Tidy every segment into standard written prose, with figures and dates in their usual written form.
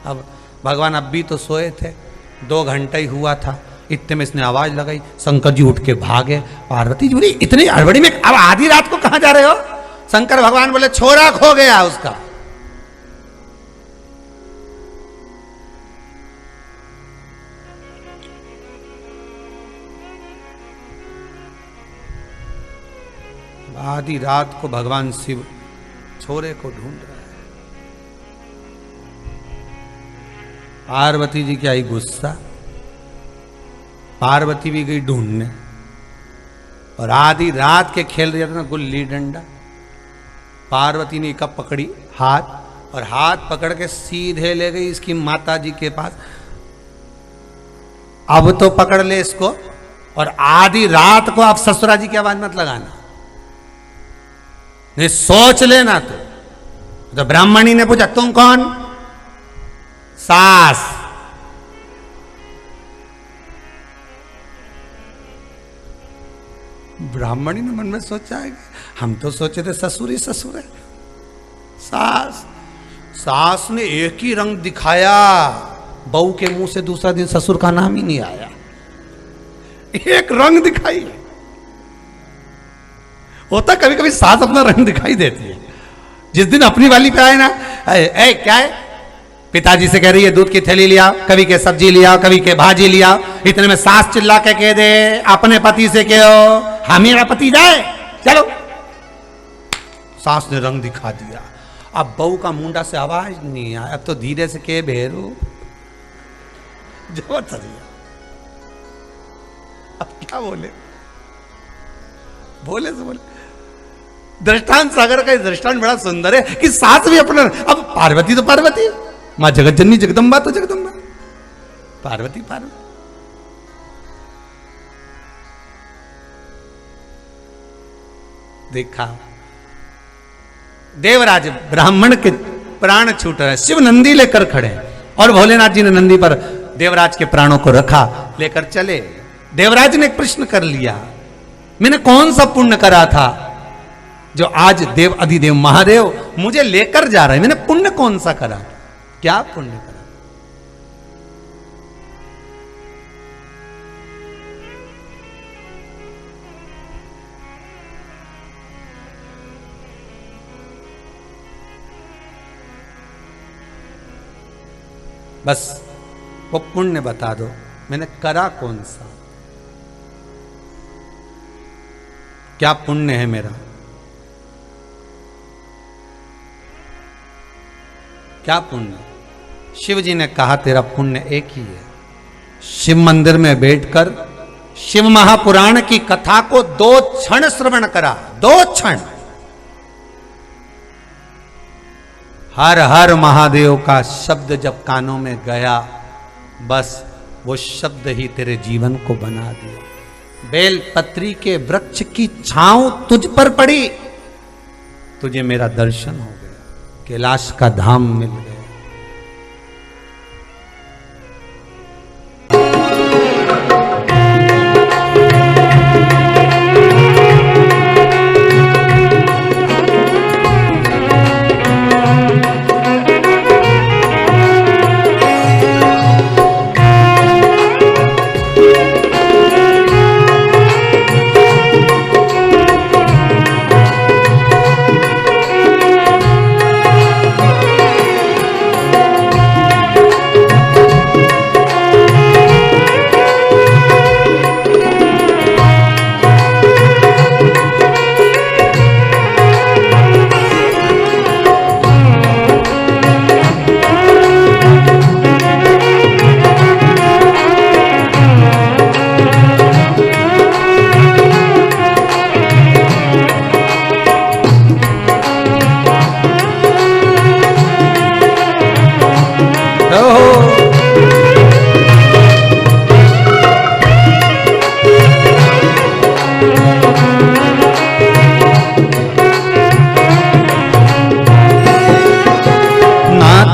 अब भगवान अब भी तो सोए थे, 2 घंटा ही हुआ था। इतने में इसने आवाज लगाई, शंकर जी उठ के भागे। पार्वती जी बोली इतनी हड़बड़ी में अब आधी रात को कहां जा रहे हो? शंकर भगवान बोले छोरा खो गया उसका। आधी रात को भगवान शिव छोरे को ढूंढ रहे हैं। पार्वती जी की आई गुस्सा, पार्वती भी गई ढूंढने। और आधी रात के खेल रहे थे ना गुल्ली डंडा। पार्वती ने कब पकड़ी हाथ, और हाथ पकड़ के सीधे ले गई इसकी माता जी के पास। अब तो पकड़ ले इसको, और आधी रात को आप ससुरा जी की आवाज मत लगाना, नहीं सोच लेना। तो ब्राह्मणी ने पूछा तुम कौन? सास। ब्राह्मणी ने मन में सोचा है हम तो सोचे थे ससुर ही ससुर है। सास, सास ने एक ही रंग दिखाया, बहू के मुंह से दूसरा दिन ससुर का नाम ही नहीं आया। एक रंग दिखाई। होता कभी कभी सास अपना रंग दिखाई देती है। जिस दिन अपनी वाली पे आए ना, ए क्या है, पिताजी से कह रही है दूध की थैली लिया, कभी के सब्जी लिया, कभी के भाजी लिया। इतने में सास चिल्ला के कह दे अपने पति से कहो हाँ मेरा पति जाए चलो। सास ने रंग दिखा दिया। अब बहू का मुंडा से आवाज नहीं आया, अब तो धीरे से के भेरू जो सरिया। अब क्या बोले, बोले से बोले। दृष्टांत सागर का दृष्टांत बड़ा सुंदर है कि सास भी अपना, अब पार्वती तो पार्वती, मां जगत जननी जगदम्बा तो जगदम्बा, पार्वती पार्वती। देखा देवराज ब्राह्मण के प्राण छूट रहे, शिव नंदी लेकर खड़े, और भोलेनाथ जी ने नंदी पर देवराज के प्राणों को रखा, लेकर चले। देवराज ने एक प्रश्न कर लिया, मैंने कौन सा पुण्य करा था जो आज देव अधिदेव महादेव मुझे लेकर जा रहे हैं? मैंने पुण्य कौन सा करा? क्या पुण्य करा? बस वो पुण्य बता दो, मैंने करा कौन सा, क्या पुण्य है मेरा, क्या पुण्य? शिव जी ने कहा तेरा पुण्य एक ही है, शिव मंदिर में बैठकर शिव महापुराण की कथा को 2 क्षण श्रवण करा, 2 क्षण। हर हर महादेव का शब्द जब कानों में गया, बस वो शब्द ही तेरे जीवन को बना दिया। बेल पत्री के वृक्ष की छांव तुझ पर पड़ी, तुझे मेरा दर्शन हो गया, कैलाश का धाम मिल गया।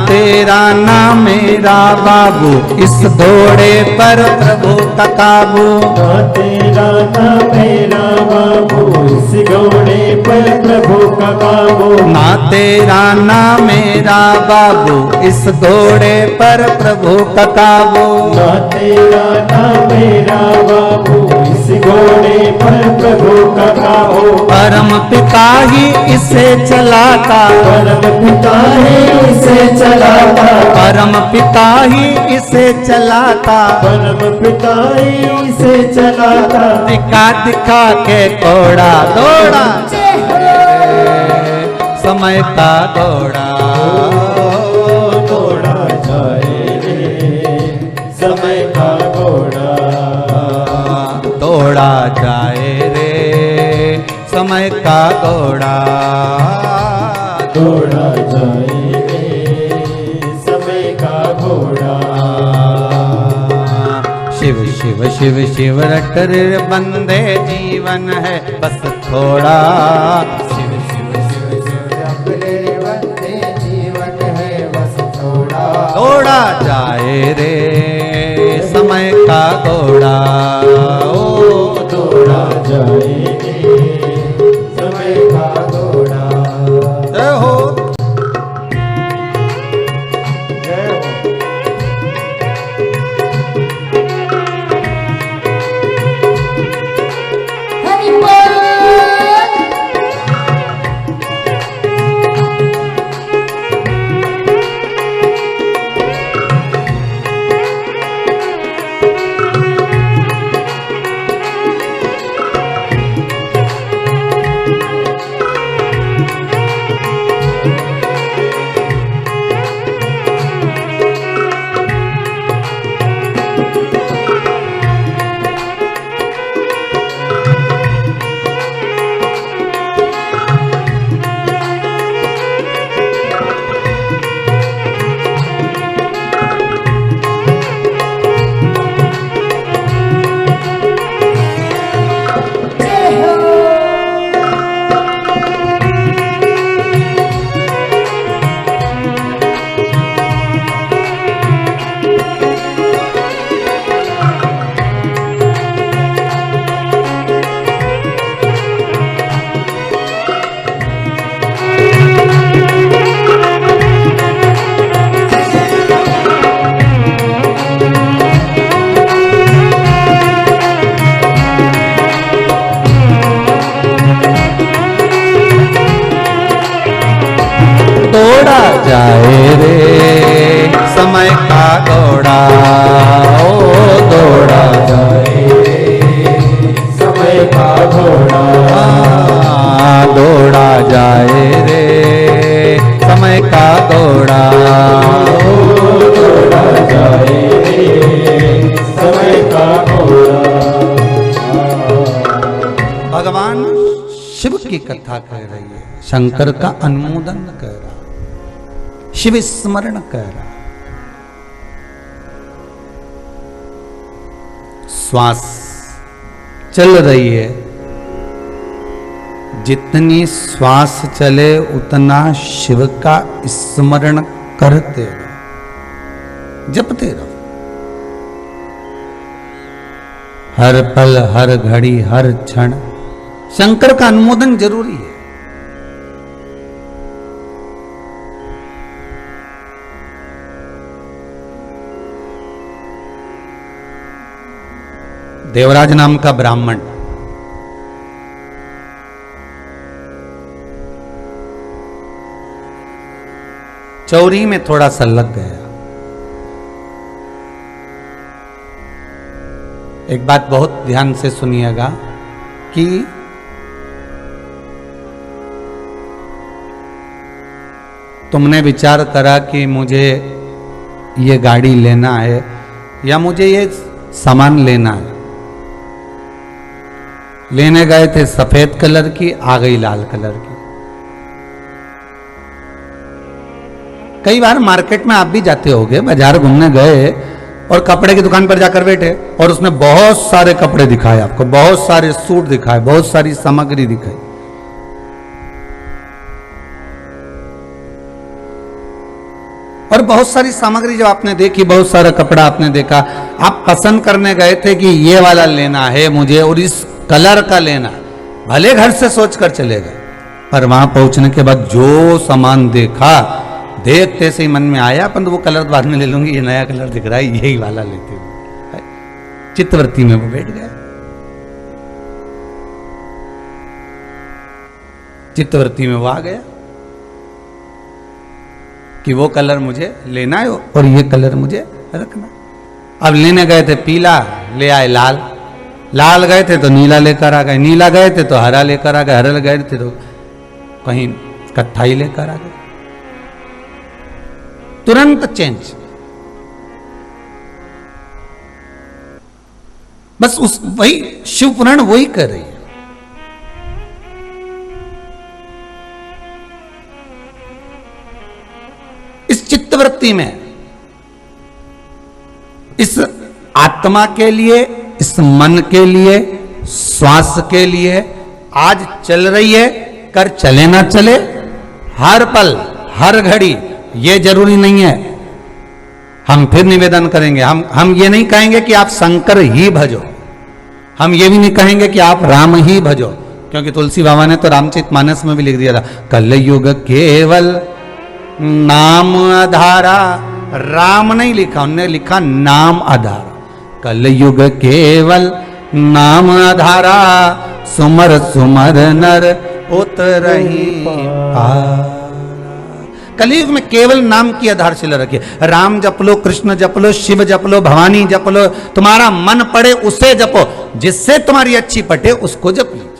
तेरा ना मेरा बाबू, इस घोड़े पर प्रभु का काबू। ना तेरा ना मेरा बाबू, इस घोड़े पर प्रभु का काबू। ना तेरा ना मेरा बाबू, इस घोड़े पर प्रभु का काबू। ना तेरा ना मेरा बाबू, इस घोड़े पर प्रभु का काबू। परम पिता ही इसे चलाता, परम पिता ही इसे चलाता, परम पिता ही इसे चलाता। परम पिता ही इसे चलाता। दिखा दिखा के घोड़ा दौड़ा, समय का घोड़ा दौड़ा जाए रे, समय का घोड़ा दौड़ा जाए रे, समय का घोड़ा दौड़ा जाए रे, समय का घोड़ा। शिव शिव शिव शिव रट रे बंदे, जीवन है बस थोड़ा। शिव शिव शिव शिव रट रे बंदे, जीवन है बस थोड़ा। दौड़ा जाए रे, समय का घोड़ा ओ दौड़ा जाए रे, समय का घोड़ा। जय हो। जय हो। हरि बोल। दौड़ा जाए रे, समय का घोड़ा ओ दौड़ा जाए रे, समय का घोड़ा दौड़ा जाए रे, समय का घोड़ा दौड़ा जाए रे, समय का घोड़ा। भगवान शिव की कथा कह रही है, शंकर का अनुमोदन कह रहा, शिव स्मरण कह रहा। श्वास चल रही है, जितनी श्वास चले उतना शिव का स्मरण करते रहो, जपते रहो। हर पल हर घड़ी हर क्षण शंकर का अनुमोदन जरूरी है। देवराज नाम का ब्राह्मण चौरी में थोड़ा सा लग गया। एक बात बहुत ध्यान से सुनिएगा कि तुमने विचार करा कि मुझे ये गाड़ी लेना है या मुझे ये सामान लेना है। लेने गए थे सफेद कलर की, आ गई लाल कलर की। कई बार मार्केट में आप भी जाते होंगे, बाजार घूमने गए और कपड़े की दुकान पर जाकर बैठे और उसने बहुत सारे कपड़े दिखाए आपको, बहुत सारे सूट दिखाए, बहुत सारी सामग्री दिखाई। और बहुत सारी सामग्री जब आपने देखी, बहुत सारा कपड़ा आपने देखा, आप पसंद करने गए थे कि ये वाला लेना है मुझे और इस कलर का लेना, भले घर से सोच कर चले गए, पर वहां पहुंचने के बाद जो सामान देखा, देखते से ही मन में आया, पर वो कलर बाद में ले लूंगी, ये नया कलर दिख रहा है, यही वाला लेते हुए चित्तवृत्ति में वो बैठ गए। चित्तवृत्ति में वो आ गया कि वो कलर मुझे लेना है और ये कलर मुझे रखना। अब लेने गए थे पीला, ले आए लाल, लाल गए थे तो नीला लेकर आ गए, नीला गए थे तो हरा लेकर आ गए, हरा गए थे तो कहीं कत्थाई लेकर आ गए। तुरंत चेंज। बस उस वही शिव पुराण वही कर रही है। इस चित्तवृत्ति में, इस आत्मा के लिए, इस मन के लिए, श्वास के लिए आज चल रही है, कर चले ना चले, हर पल हर घड़ी, ये जरूरी नहीं है। हम फिर निवेदन करेंगे, हम ये नहीं कहेंगे कि आप शंकर ही भजो, हम ये भी नहीं कहेंगे कि आप राम ही भजो, क्योंकि तुलसी बाबा ने तो रामचरितमानस में भी लिख दिया था, कलयुग केवल नाम आधारा। राम नहीं लिखा, उन्होंने लिखा नाम आधारा। कलयुग केवल नाम आधारा, सुमर सुमर नर उतरहि पार। कलयुग में केवल नाम की आधारशिला रखिए। राम जप लो, कृष्ण जप लो, शिव जप लो, भवानी जप लो, तुम्हारा मन पड़े उसे जपो, जिससे तुम्हारी अच्छी पटे उसको जप लीजिए।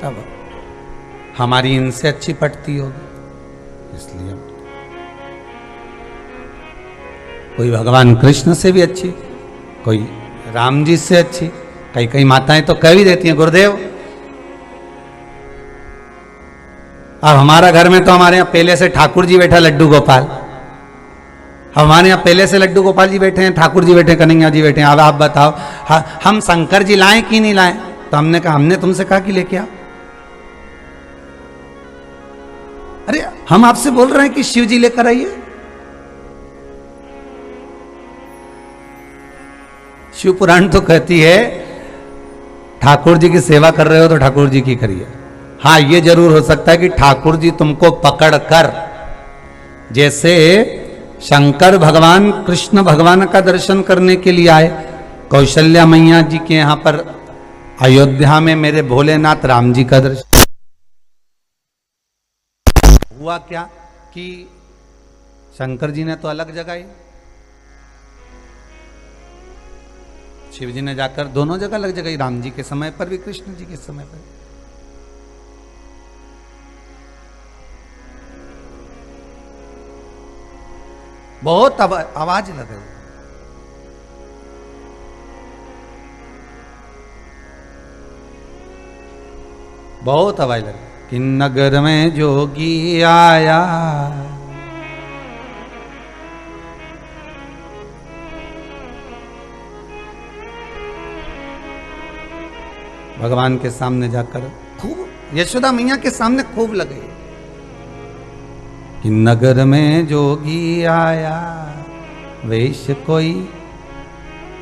तब हमारी इनसे अच्छी पटती होगी, इसलिए कोई भगवान कृष्ण से भी अच्छी, कोई राम जी से अच्छी, कई माताएं तो कह भी देती हैं गुरुदेव। अब हमारा घर में तो हमारे यहाँ पहले से ठाकुर जी बैठा लड्डू गोपाल, हमारे यहाँ पहले से लड्डू गोपाल जी बैठे हैं, ठाकुर जी बैठे, कन्हैया जी बैठे हैं। अब आप बताओ हम शंकर जी लाएं कि नहीं लाएं? तो हमने कहा, हमने तुमसे कहा कि लेके आओ। अरे हम आपसे बोल रहे हैं कि शिव जी लेकर आइए। शिव पुराण तो कहती है ठाकुर जी की सेवा कर रहे हो तो ठाकुर जी की करिए। हाँ, ये जरूर हो सकता है कि ठाकुर जी तुमको पकड़ कर, जैसे शंकर भगवान कृष्ण भगवान का दर्शन करने के लिए आए कौशल्या मैया जी के यहां पर अयोध्या में, मेरे भोलेनाथ राम जी का दर्शन हुआ। क्या कि शंकर जी ने तो अलग जगह, शिव जी ने जाकर दोनों जगह अलग जगह, राम जी के समय पर भी कृष्ण जी के समय पर। बहुत आवाज लगे, बहुत आवाज लगे कि नगर में जोगी आया, भगवान के सामने जाकर खूब, यशोदा मैया के सामने खूब लगे कि नगर में जोगी आया, वेश कोई,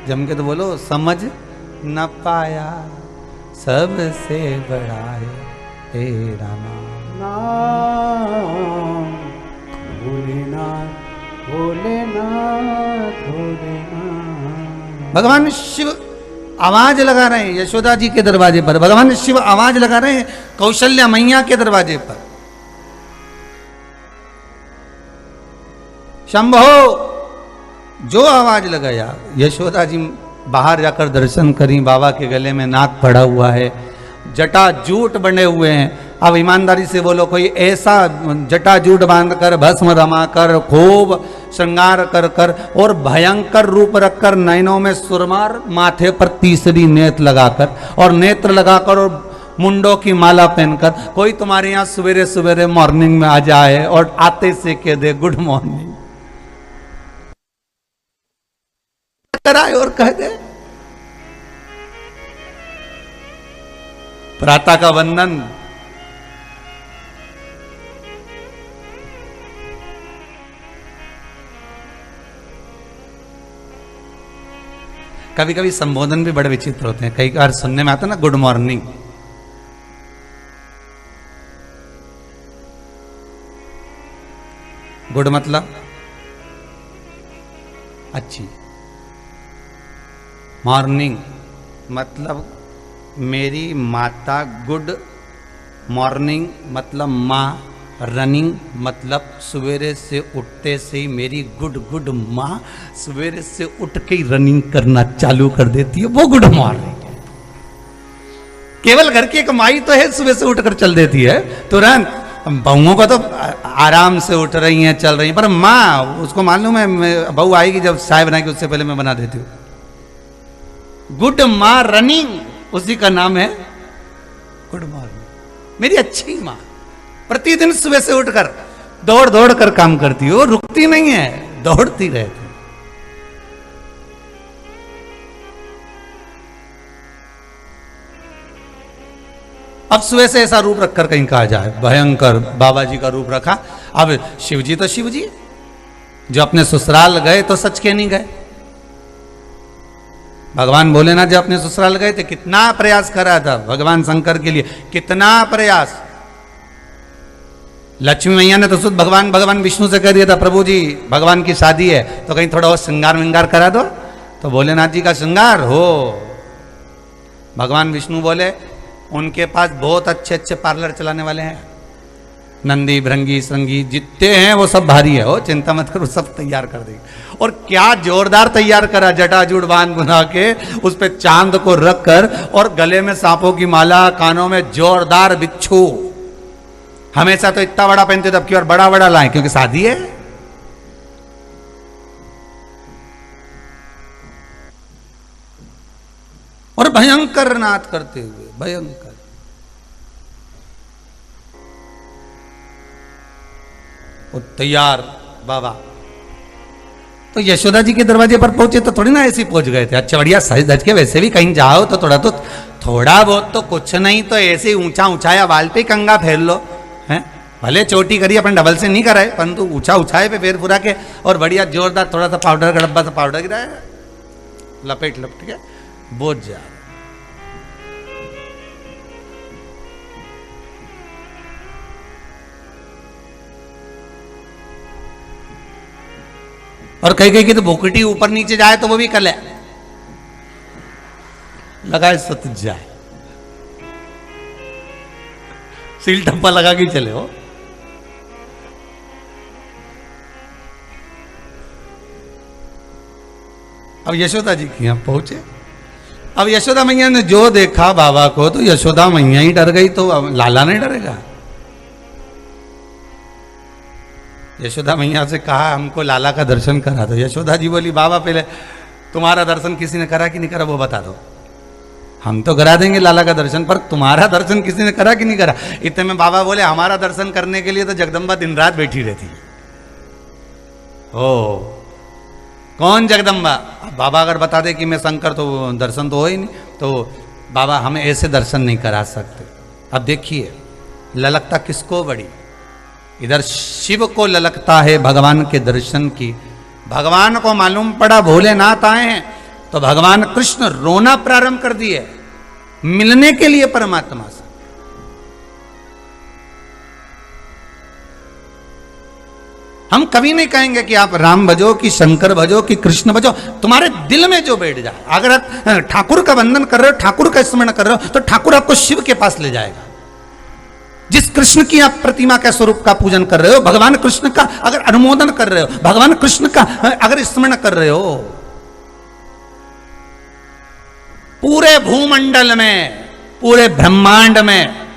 जम के तो बोलो, समझ न पाया, सबसे बड़ा है तेरा नाम। भोलेनाथ भोलेनाथ भोलेनाथ। भगवान शिव आवाज लगा रहे हैं यशोदा जी के दरवाजे पर, भगवान शिव आवाज लगा रहे हैं कौशल्या मैया के दरवाजे पर, शंभो। जो आवाज लगाया, यशोदा जी बाहर जाकर दर्शन करी, बाबा के गले में नाक पड़ा हुआ है, जटा जूट बने हुए हैं। अब ईमानदारी से बोलो, कोई ऐसा जटा जूट बांधकर, भस्म रमाकर, खूब श्रृंगार कर कर और भयंकर रूप रखकर, नैनों में सुरमार, माथे पर तीसरी नेत्र लगाकर और नेत्र लगाकर और मुंडों की माला पहनकर कोई तुम्हारे यहाँ सवेरे सवेरे मॉर्निंग में आ जाए और आते से कह दे गुड मॉर्निंग, कराए और कह दे प्रातः का वंदन, कभी कभी संबोधन भी बड़े विचित्र होते हैं। कई बार सुनने में आता है ना, गुड मॉर्निंग। गुड मतलब अच्छी, मॉर्निंग मतलब मेरी माता, गुड मॉर्निंग मतलब माँ, रनिंग मतलब सवेरे से उठते से ही मेरी गुड माँ सवेरे से उठ के ही रनिंग करना चालू कर देती है, वो गुड मॉर्निंग है। केवल घर की एक माई तो है सुबह से उठकर चल देती है तुरंत। बहुओं को तो आराम से उठ रही हैं, चल रही हैं, पर माँ उसको मालूम है बहू आएगी जब चाय बनाएगी उससे पहले मैं बना देती हूँ। गुड माँ रनिंग, उसी का नाम है गुड मॉर्निंग। मेरी अच्छी माँ प्रतिदिन सुबह से उठकर दौड़ दौड़ कर काम करती है, वो रुकती नहीं है, दौड़ती रहती है। अब सुबह से ऐसा रूप रखकर कहीं कहा जाए भयंकर बाबा जी का रूप रखा। अब शिव जी तो शिव जी, जो अपने ससुराल गए तो सच के नहीं गए। भगवान भोलेनाथ जब अपने ससुराल गए थे कितना प्रयास करा था भगवान शंकर के लिए, कितना प्रयास। लक्ष्मी मैया ने तो खुद भगवान विष्णु से कह दिया था, प्रभु जी भगवान की शादी है तो कहीं थोड़ा और श्रृंगार विंगार करा दो। तो भोलेनाथ जी का श्रृंगार हो, भगवान विष्णु बोले उनके पास बहुत अच्छे अच्छे पार्लर चलाने वाले हैं, नंदी भृंगी श्रृंगी जितने हैं वो सब भारी है, हो चिंता मत करो, सब तैयार कर देंगे। और क्या जोरदार तैयार करा, जटाजूट बांध बुना के उस पे चांद को रख कर, और गले में सांपों की माला, कानों में जोरदार बिच्छू। हमेशा तो इतना बड़ा पहनते थे, अब की बार बड़ा बड़ा लाए क्योंकि शादी है। और भयंकर नाद करते हुए, भयंकर। और तैयार बाबा तो यशोदा जी के दरवाजे पर पहुंचे तो थोड़ी ना ऐसे पहुंच गए थे, अच्छा बढ़िया सज धज के। वैसे भी कहीं जाओ तो थोड़ा बहुत तो कुछ नहीं तो ऐसे ऊंचा ऊंचाया बाल पे कंगा फेर लो, हैं भले चोटी करिए, अपन डबल से नहीं कराए, परंतु ऊंचा ऊंचाए पे फेर फुरा के और बढ़िया जोरदार थोड़ा सा पाउडर का डब्बा सा पाउडर गिराया, लपेट लपेट के बोझ जा। और कहीं कहीं की तो भूकटी ऊपर नीचे जाए तो वो भी कल है लगाए सत जाए, सील टप्पा लगा के चले हो। अब यशोदा जी के यहां पहुंचे। अब यशोदा मैया ने जो देखा बाबा को तो यशोदा मैया ही डर गई, तो अब लाला नहीं डरेगा। यशोदा मैया से कहा हमको लाला का दर्शन करा दो। यशोदा जी बोली बाबा पहले तुम्हारा दर्शन किसी ने करा कि नहीं करा वो बता दो, हम तो करा देंगे लाला का दर्शन, पर तुम्हारा दर्शन किसी ने करा कि नहीं करा। इतने में बाबा बोले हमारा दर्शन करने के लिए तो जगदम्बा दिन रात बैठी रहती है। ओ कौन जगदम्बा? बाबा अगर बता दे कि मैं शंकर तो दर्शन तो हो ही नहीं, तो बाबा हमें ऐसे दर्शन नहीं करा सकते। अब देखिए ललकता किसको बड़ी, इधर शिव को ललकता है भगवान के दर्शन की। भगवान को मालूम पड़ा भोलेनाथ आए हैं तो भगवान कृष्ण रोना प्रारंभ कर दिए मिलने के लिए परमात्मा से। हम कभी नहीं कहेंगे कि आप राम भजो कि शंकर भजो कि कृष्ण भजो, तुम्हारे दिल में जो बैठ जाए। अगर आप ठाकुर का वंदन कर रहे हो, ठाकुर का स्मरण कर रहे हो, तो ठाकुर आपको शिव के पास ले जाएगा। जिस कृष्ण की आप प्रतिमा के स्वरूप का पूजन कर रहे हो, भगवान कृष्ण का अगर अनुमोदन कर रहे हो, भगवान कृष्ण का अगर स्मरण कर रहे हो, पूरे भूमंडल में, पूरे ब्रह्मांड में,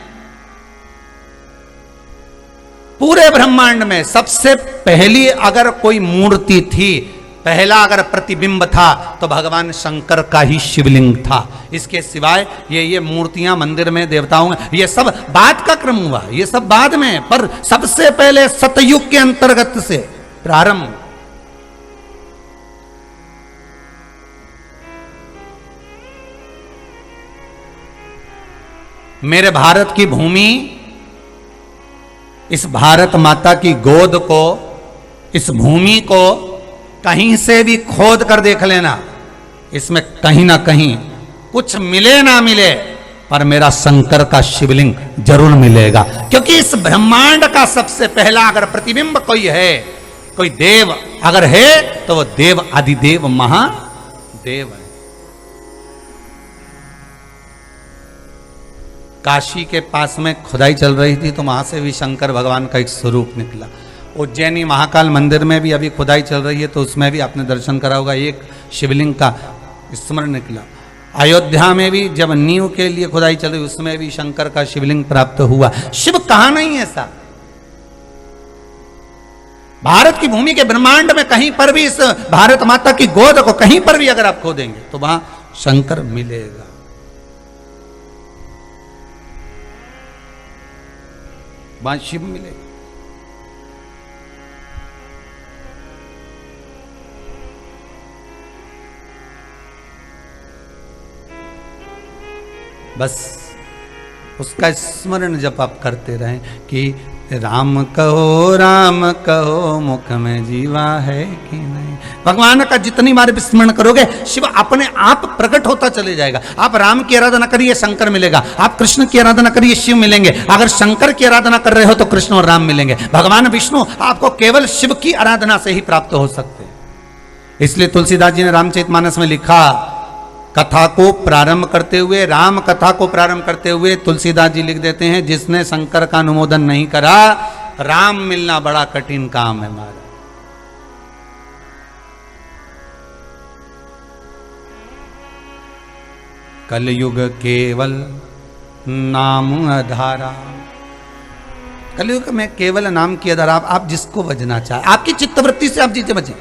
पूरे ब्रह्मांड में सबसे पहली अगर कोई मूर्ति थी, पहला अगर प्रतिबिंब था तो भगवान शंकर का ही शिवलिंग था। इसके सिवाय ये मूर्तियां मंदिर में देवताओं में, ये सब बाद का क्रम हुआ, ये सब बाद में, पर सबसे पहले सतयुग के अंतर्गत से प्रारंभ। मेरे भारत की भूमि, इस भारत माता की गोद को, इस भूमि को कहीं से भी खोद कर देख लेना, इसमें कहीं ना कहीं कुछ मिले ना मिले पर मेरा शंकर का शिवलिंग जरूर मिलेगा, क्योंकि इस ब्रह्मांड का सबसे पहला अगर प्रतिबिंब कोई है, कोई देव अगर है तो वो देव आदिदेव महादेव है। काशी के पास में खुदाई चल रही थी तो वहां से भी शंकर भगवान का एक स्वरूप निकला। उज्जैनी महाकाल मंदिर में भी अभी खुदाई चल रही है तो उसमें भी आपने दर्शन करा होगा, एक शिवलिंग का स्मरण निकला। अयोध्या में भी जब नींव के लिए खुदाई चल रही उसमें भी शंकर का शिवलिंग प्राप्त हुआ। शिव कहां नहीं है ऐसा, भारत की भूमि के ब्रह्मांड में कहीं पर भी इस भारत माता की गोद को कहीं पर भी अगर आप खोदेंगे तो वहां शंकर मिलेगा। वहां शिव मिलेगा। बस उसका स्मरण जब आप करते रहें कि राम कहो मुख में जीवा है कि नहीं। भगवान का जितनी बार स्मरण करोगे शिव अपने आप प्रकट होता चले जाएगा। आप राम की आराधना करिए शंकर मिलेगा, आप कृष्ण की आराधना करिए शिव मिलेंगे, अगर शंकर की आराधना कर रहे हो तो कृष्ण और राम मिलेंगे। भगवान विष्णु आपको केवल शिव की आराधना से ही प्राप्त हो सकते हैं। इसलिए तुलसीदास जी ने रामचरितमानस में लिखा, कथा को प्रारंभ करते हुए, राम कथा को प्रारंभ करते हुए तुलसीदास जी लिख देते हैं, जिसने शंकर का अनुमोदन नहीं करा राम मिलना बड़ा कठिन काम है हमारा। कलयुग केवल नाम आधारा, कलयुग में केवल नाम की आधार। आप जिसको बजना चाहे, आपकी चित्तवृत्ति से आप जिसे बचे।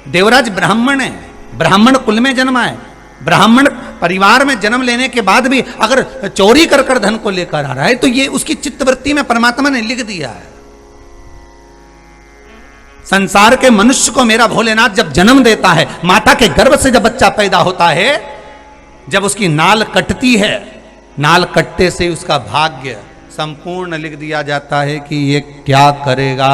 देवराज ब्राह्मण है, ब्राह्मण कुल में जन्मा है, ब्राह्मण परिवार में जन्म लेने के बाद भी अगर चोरी कर कर धन को लेकर आ रहा है तो ये उसकी चित्तवृत्ति में परमात्मा ने लिख दिया है। संसार के मनुष्य को मेरा भोलेनाथ जब जन्म देता है, माता के गर्भ से जब बच्चा पैदा होता है, जब उसकी नाल कटती है, नाल कटते से उसका भाग्य संपूर्ण लिख दिया जाता है कि ये क्या करेगा,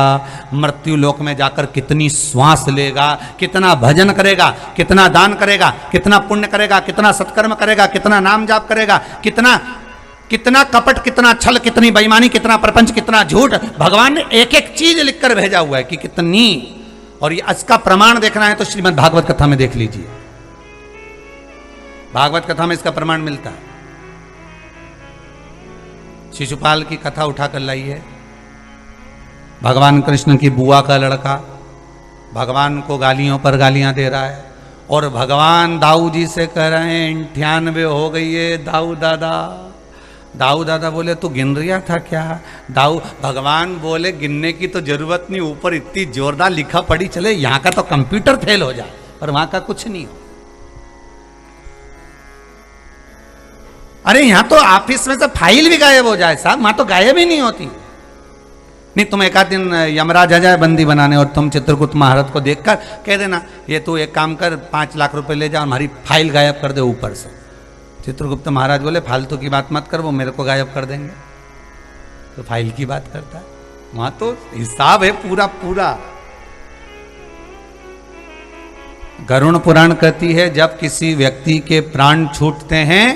मृत्यु लोक में जाकर कितनी श्वास लेगा, कितना भजन करेगा, कितना दान करेगा, कितना पुण्य करेगा, कितना सत्कर्म करेगा, कितना नाम जाप करेगा, कितना कपट, कितना छल, कितनी बेईमानी, कितना प्रपंच, कितना झूठ। भगवान ने एक एक चीज लिखकर भेजा हुआ है कि कितनी। और ये इसका प्रमाण देखना है तो श्रीमद् भागवत कथा में देख लीजिए, भागवत कथा में इसका प्रमाण मिलता है। शिशुपाल की कथा उठाकर लाइए। भगवान कृष्ण की बुआ का लड़का भगवान को गालियों पर गालियां दे रहा है और भगवान दाऊ जी से कह रहे हैं 98 हो गई है दाऊ दादा। दाऊ दादा बोले तू गिन रिया था क्या? भगवान बोले गिनने की तो जरूरत नहीं, ऊपर इतनी जोरदार लिखा पड़ी चले, यहाँ का तो कंप्यूटर फेल हो जाए पर वहां का कुछ नहीं हो। अरे यहां तो ऑफिस में से फाइल भी गायब हो जाए साहब, वहां तो गायब ही नहीं होती। नहीं तुम एक आध दिन यमराज आ जाए बंदी बनाने और तुम चित्रगुप्त महाराज को देखकर कह देना ये तू एक काम कर 5 लाख रुपए ले जा और हमारी फाइल गायब कर दे ऊपर से। चित्रगुप्त महाराज बोले फालतू की बात मत कर, वो मेरे को गायब कर देंगे। तो फाइल की बात करता है, वहां तो हिसाब है पूरा पूरा। गरुड़ पुराण कहती है जब किसी व्यक्ति के प्राण छूटते हैं,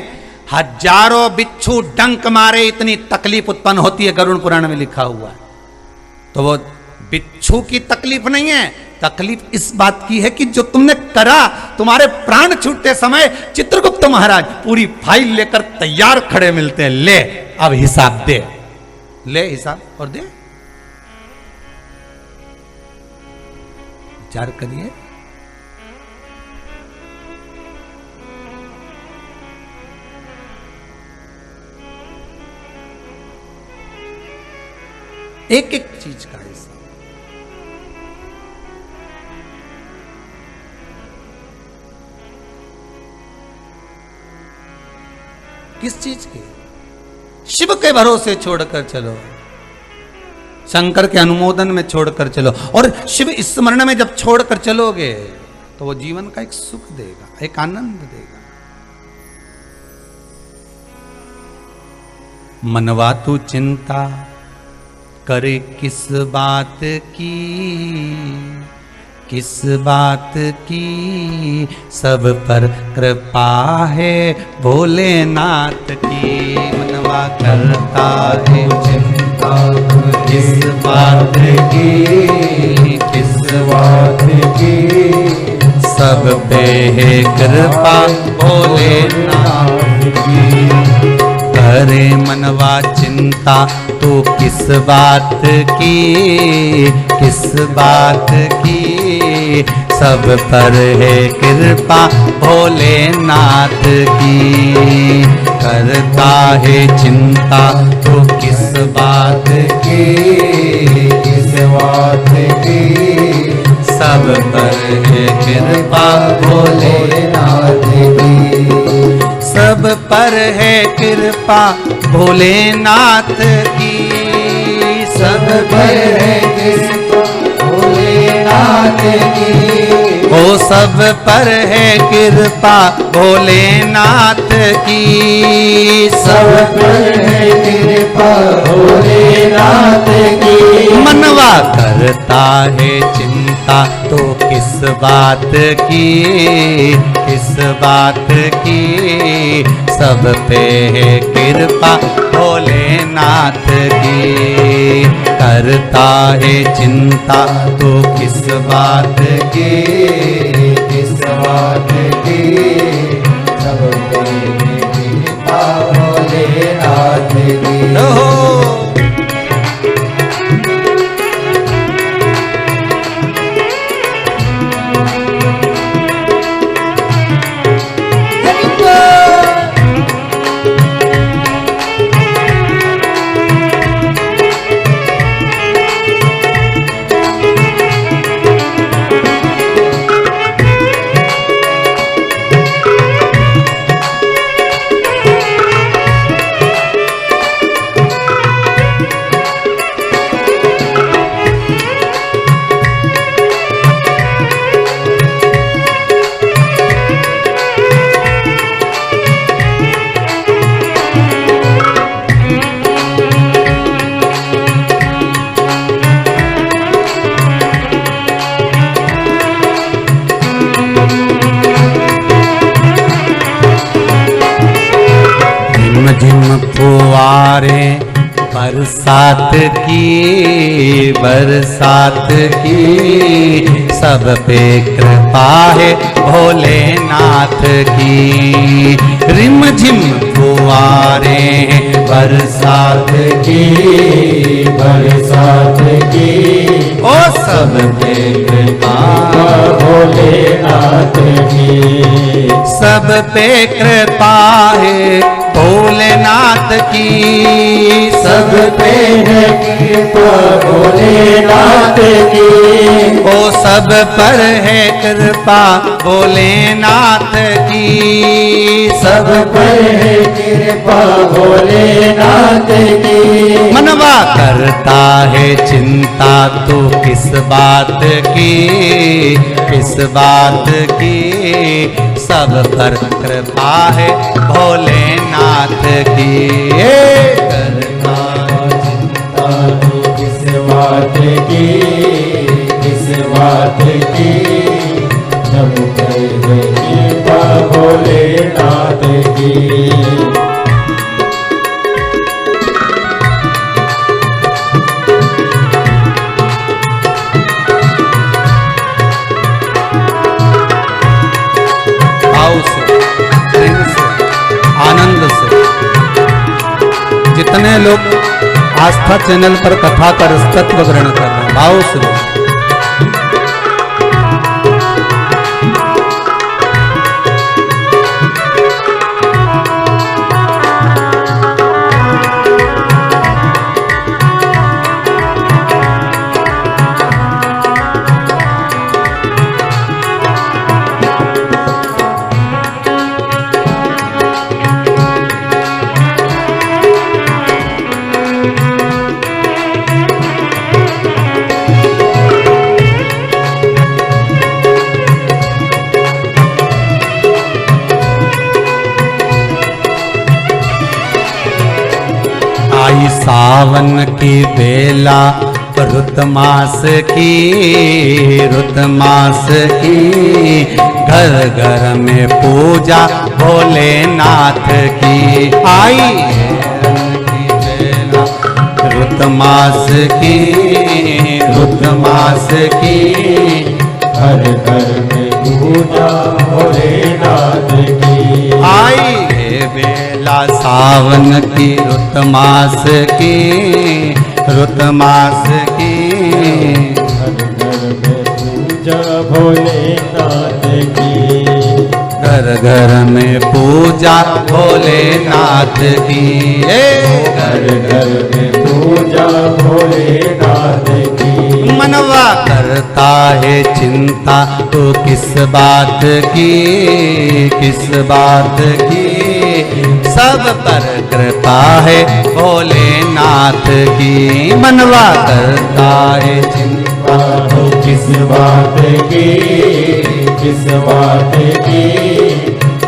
हजारों बिच्छू डंक मारे इतनी तकलीफ उत्पन्न होती है, गरुड़ पुराण में लिखा हुआ है। तो वो बिच्छू की तकलीफ नहीं है, तकलीफ इस बात की है कि जो तुमने करा, तुम्हारे प्राण छूटते समय चित्रगुप्त महाराज पूरी फाइल लेकर तैयार खड़े मिलते हैं, ले अब हिसाब दे, ले हिसाब और दे। विचार करिए। एक एक चीज का हिस्सा। किस चीज के? शिव के भरोसे छोड़कर चलो, शंकर के अनुमोदन में छोड़कर चलो। और शिव स्मरण में जब छोड़कर चलोगे तो वो जीवन का एक सुख देगा, एक आनंद देगा। मनवा तू चिंता करे किस बात की, किस बात की सब पर कृपा है भोलेनाथ की। मनवा करता है चिंता किस बात की, किस बात की सब पे है कृपा भोलेनाथ की। करे मनवा चिंता तो किस बात की, किस बात की सब पर है कृपा भोलेनाथ की। करता है चिंता तो किस बात की, किस बात की सब पर है कृपा भोलेनाथ की। सब पर है कृपा भोलेनाथ की, सब पर है कृपा भोलेनाथ की। ओ सब पर है कृपा भोलेनाथ की, सब पर है कृपा भोलेनाथ की। मनवा करता है चिंता तो किस बात की, किस बात की सब पे है कृपा भोलेनाथ की। करता है चिंता तो किस बात की, किस बात की सब पे है कृपा भोलेनाथ की। झिम फुआरे बरसात की, बरसात की सब पे कृपा है भोलेनाथ की। रिम झिम फुआरे बरसात की, बरसात की ओ सब पे कृपा भोलेनाथ की। सब पे कृपा है भोलेनाथ की, सब पे है कृपा भोलेनाथ की। ओ सब पर है कृपा भोलेनाथ की, सब पर है कृपा भोलेनाथ की। मनवा करता है चिंता तो किस बात की, किस बात की सब पर कृपा है भोलेनाथ की। करता चिंता तो किस बात की, किस बात की सब पर है कृपा भोलेनाथ की। आनंद से जितने लोग आस्था चैनल पर कथा का रसतत्व ग्रहण कर रहे हैं, भाव से सावन की बेला रुत मास की घर घर में पूजा भोलेनाथ की आई रुत मास की हर घर में पूजा भोलेनाथ की आई है बेला सावन की रुत मास की हर घर में पूजा भोलेनाथ की घर घर में पूजा भोलेनाथ की घर घर में पूजा भोलेनाथ की मनवा करता है चिंता तो किस बात की सब पर कृपा है भोलेनाथ की मनवा करता है चिंता तो किस बात की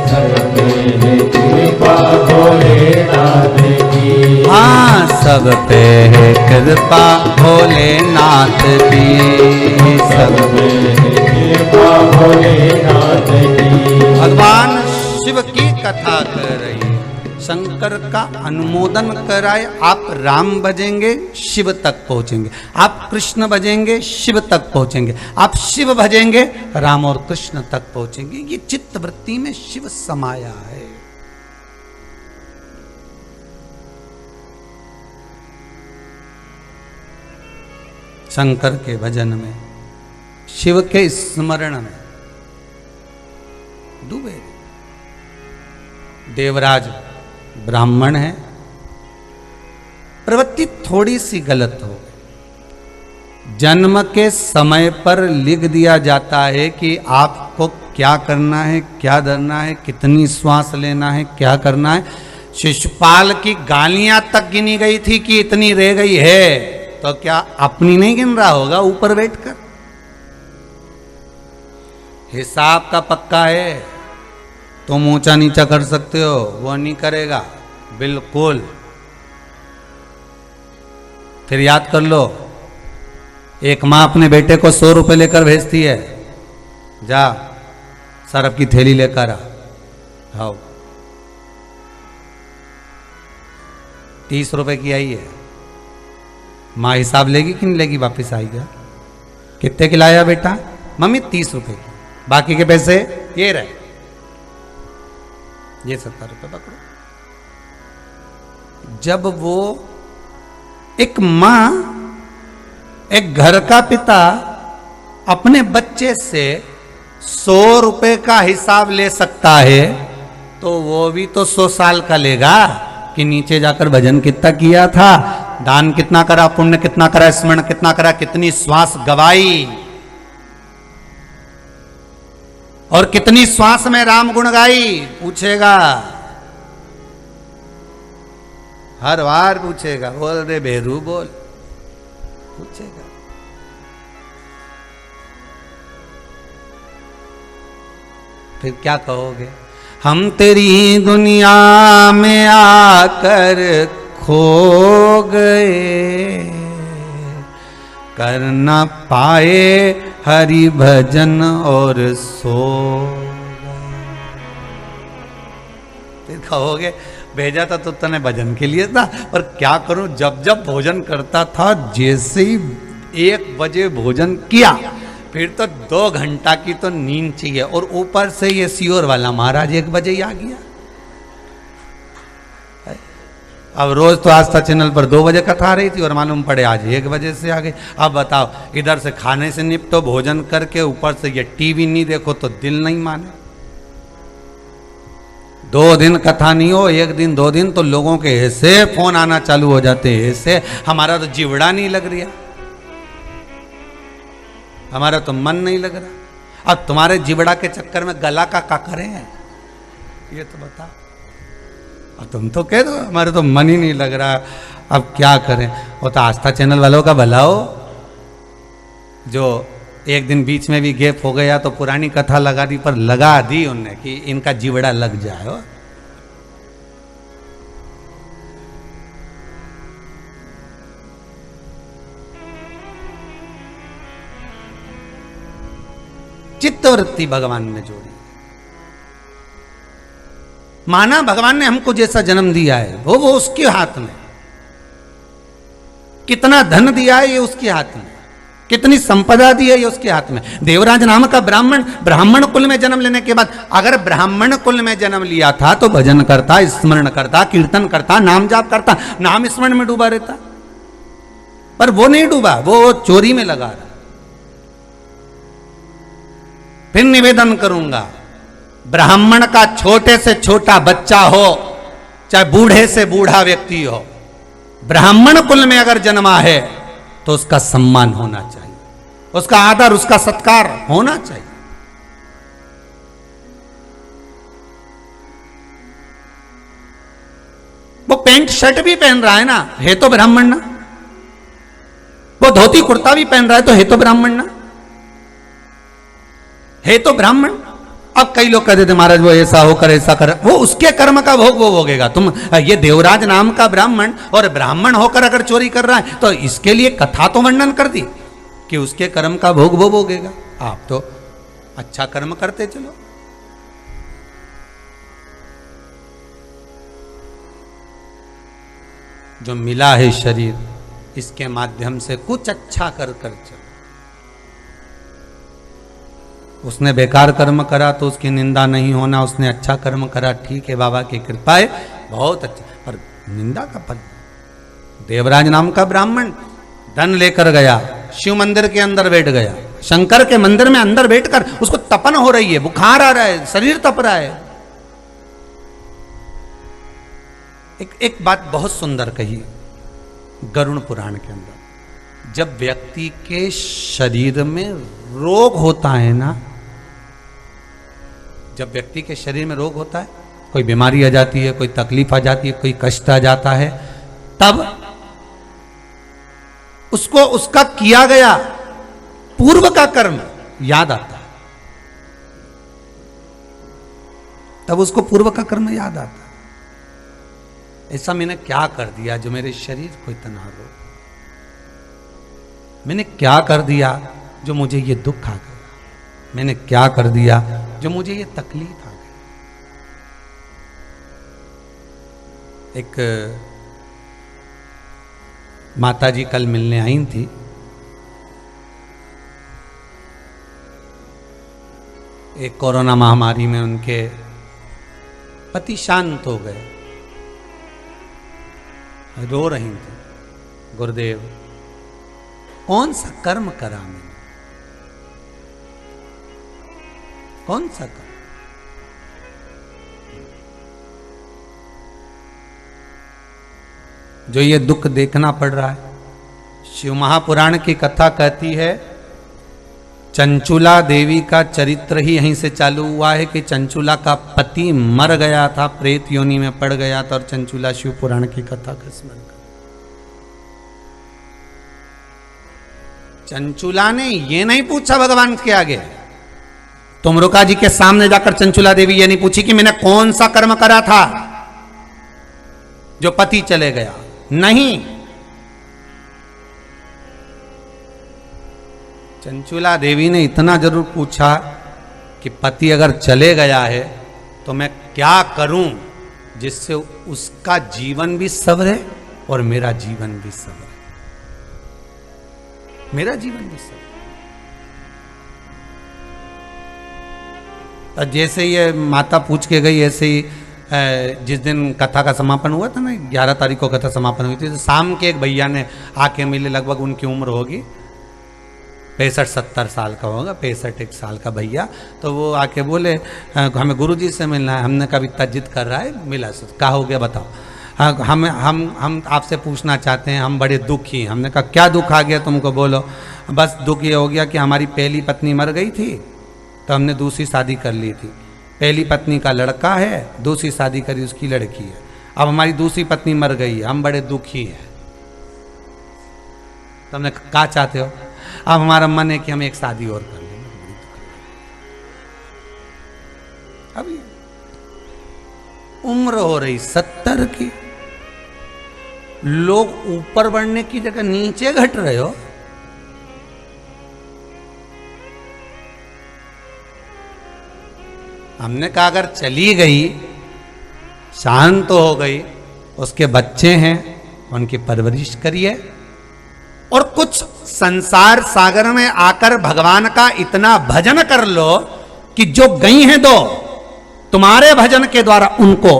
घर में है कृपा भोलेनाथ की हाँ सब पे है कृपा भोलेनाथ की सब में है कृपा भोलेनाथ की भगवान शिव की कथा कर रही है शंकर का अनुमोदन कराए आप राम भजेंगे शिव तक पहुंचेंगे आप कृष्ण भजेंगे शिव तक पहुंचेंगे आप शिव भजेंगे राम और कृष्ण तक पहुंचेंगे ये चित्त वृत्ति में शिव समाया है शंकर के भजन में शिव के स्मरण में डूबे देवराज ब्राह्मण है प्रवृत्ति थोड़ी सी गलत हो गई जन्म के समय पर लिख दिया जाता है कि आपको क्या करना है क्या धरना है कितनी श्वास लेना है क्या करना है शिशुपाल की गालियां तक गिनी गई थी कि इतनी रह गई है तो क्या अपनी नहीं गिन रहा होगा ऊपर बैठकर हिसाब का पक्का है तुम ऊंचा नीचा कर सकते हो वो नहीं करेगा बिल्कुल फिर याद कर लो एक मां अपने बेटे को 100 रुपए लेकर भेजती है जा सरफ की थैली लेकर आओ 30 रुपए की आई है मां हिसाब लेगी कि नहीं लेगी वापस आएगा कितने की लाया बेटा मम्मी 30 रुपए की बाकी के पैसे ये रहे ये 70 रुपए पकड़ो जब वो एक मां एक घर का पिता अपने बच्चे से 100 रुपए का हिसाब ले सकता है तो वो भी तो 100 साल का लेगा कि नीचे जाकर भजन कितना किया था दान कितना करा पुण्य कितना करा स्मरण कितना करा कितनी श्वास गवाई और कितनी श्वास में राम गुण गाई पूछेगा हर बार पूछेगा बोल रे बेरू बोल पूछेगा फिर क्या कहोगे हम तेरी दुनिया में आकर खो गए कर न पाए हरि भजन और सो फिर कहोगे भेजा था तो तने भजन के लिए था पर क्या करूं जब जब भोजन करता था जैसे ही 1 बजे भोजन किया फिर तो 2 घंटा की तो नींद चाहिए और ऊपर से ये सियोर वाला महाराज 1 बजे ही आ गया अब रोज तो आस्था चैनल पर 2 बजे कथा आ रही थी और मालूम पड़े आज 1 बजे से आ गई अब बताओ इधर से खाने से निपटो भोजन करके ऊपर से ये टीवी नहीं देखो तो दिल नहीं माने 2 दिन कथा नहीं हो 1 दिन 2 दिन तो लोगों के ऐसे फोन आना चालू हो जाते हैं ऐसे हमारा तो जिवड़ा नहीं लग रहा हमारा तो मन नहीं लग रहा अब तुम्हारे जिवड़ा के चक्कर में गला का करें ये तो बताओ अब तुम तो कह दो हमारे तो मन ही नहीं लग रहा अब क्या करें वो तो आस्था चैनल वालों का भला हो जो एक दिन बीच में भी गैप हो गया तो पुरानी कथा लगा दी पर लगा दी उनने कि इनका जिवड़ा लग जाए हो चित्तवृत्ति भगवान ने जोड़ी। माना भगवान ने हमको जैसा जन्म दिया है वो उसके हाथ में, कितना धन दिया है ये उसके हाथ में, कितनी संपदा दी है ये उसके हाथ में। देवराज नाम का ब्राह्मण कुल में जन्म लेने के बाद, अगर ब्राह्मण कुल में जन्म लिया था तो भजन करता, स्मरण करता, कीर्तन करता, नाम जाप करता, नाम स्मरण में डूबा रहता, पर वो नहीं डूबा, वो चोरी में लगा रहा। फिर निवेदन करूंगा, ब्राह्मण का छोटे से छोटा बच्चा हो, चाहे बूढ़े से बूढ़ा व्यक्ति हो, ब्राह्मण कुल में अगर जन्मा है तो उसका सम्मान होना चाहिए, उसका आदर, उसका सत्कार होना चाहिए। वो पैंट शर्ट भी पहन रहा है ना, है तो ब्राह्मण ना। वो धोती कुर्ता भी पहन रहा है तो है तो ब्राह्मण ना, है तो ब्राह्मण। अब कई लोग कहते थे महाराज वो ऐसा होकर ऐसा कर, वो उसके कर्म का भोग वो भोगेगा। तुम ये देवराज नाम का ब्राह्मण और ब्राह्मण होकर अगर चोरी कर रहा है तो इसके लिए कथा तो वर्णन कर दी कि उसके कर्म का भोग वो भोगेगा। आप तो अच्छा कर्म करते चलो। जो मिला है शरीर, इसके माध्यम से कुछ अच्छा कर चलो। उसने बेकार कर्म करा तो उसकी निंदा नहीं होना, उसने अच्छा कर्म करा ठीक है, बाबा की कृपा है, बहुत अच्छा, पर निंदा का फल। देवराज नाम का ब्राह्मण धन लेकर गया, शिव मंदिर के अंदर बैठ गया, शंकर के मंदिर में अंदर बैठकर उसको तपन हो रही है, बुखार आ रहा है, शरीर तप रहा है। एक बात बहुत सुंदर कही गरुड़ पुराण के अंदर, जब व्यक्ति के शरीर में रोग होता है ना, जब व्यक्ति के शरीर में रोग होता है, कोई बीमारी आ जाती है, कोई तकलीफ आ जाती है, कोई कष्ट आ जाता है, तब उसको उसका किया गया पूर्व का कर्म याद आता है, तब उसको पूर्व का कर्म याद आता है। ऐसा मैंने क्या कर दिया जो मेरे शरीर को इतना रोग, मैंने क्या कर दिया जो मुझे ये दुख आ गया, मैंने क्या कर दिया जो मुझे ये तकलीफ आ गई। एक माता जी कल मिलने आई थी, एक कोरोना महामारी में उनके पति शांत हो गए, रो रही थी, गुरुदेव कौन सा कर्म करा मैंने, कौन सा कर्म। जो ये दुख देखना पड़ रहा है। शिव महापुराण की कथा कहती है, चंचुला देवी का चरित्र ही यहीं से चालू हुआ है कि चंचुला का पति मर गया था, प्रेत योनि में पड़ गया था, और चंचुला शिव पुराण की कथा का स्मरण कर। चंचुला ने ये नहीं पूछा भगवान के आगे, तुमरुका जी के सामने जाकर चंचुला देवी ये नहीं पूछी कि मैंने कौन सा कर्म करा था जो पति चले गया, नहीं। चंचुला देवी ने इतना जरूर पूछा कि पति अगर चले गया है तो मैं क्या करूं जिससे उसका जीवन भी सवरे और मेरा जीवन भी सवरे, मेरा जीवन भी सवरे। जैसे ये माता पूछ के गई, ऐसे ही जिस दिन कथा का समापन हुआ था ना, 11 तारीख को कथा समापन हुई थी, तो शाम के एक भैया ने आके मिले, लगभग उनकी उम्र होगी 65-70 साल का होगा, 65 साल का भैया। तो वो आके बोले हमें गुरुजी से मिलना है। हमने कभी इतना जिद कर रहा है, मिला क्या हो गया बताओ। हम आपसे पूछना चाहते हैं, हम बड़े दुखी। हमने कहा क्या दुख आ गया तुमको, बोलो। बस दुख ये हो गया कि हमारी पहली पत्नी मर गई थी तो हमने दूसरी शादी कर ली थी। पहली पत्नी का लड़का है, दूसरी शादी करी उसकी लड़की है। अब हमारी दूसरी पत्नी मर गई है, हम बड़े दुखी हैं। तो हमने क्या चाहते हो? अब हमारा मन है कि हम एक शादी और कर लें। अभी उम्र हो रही 70 की, लोग ऊपर बढ़ने की जगह नीचे घट रहे हो। हमने कहा अगर चली गई, शांत तो हो गई, उसके बच्चे हैं, उनकी परवरिश करिए, और कुछ संसार सागर में आकर भगवान का इतना भजन कर लो कि जो गई हैं दो, तुम्हारे भजन के द्वारा उनको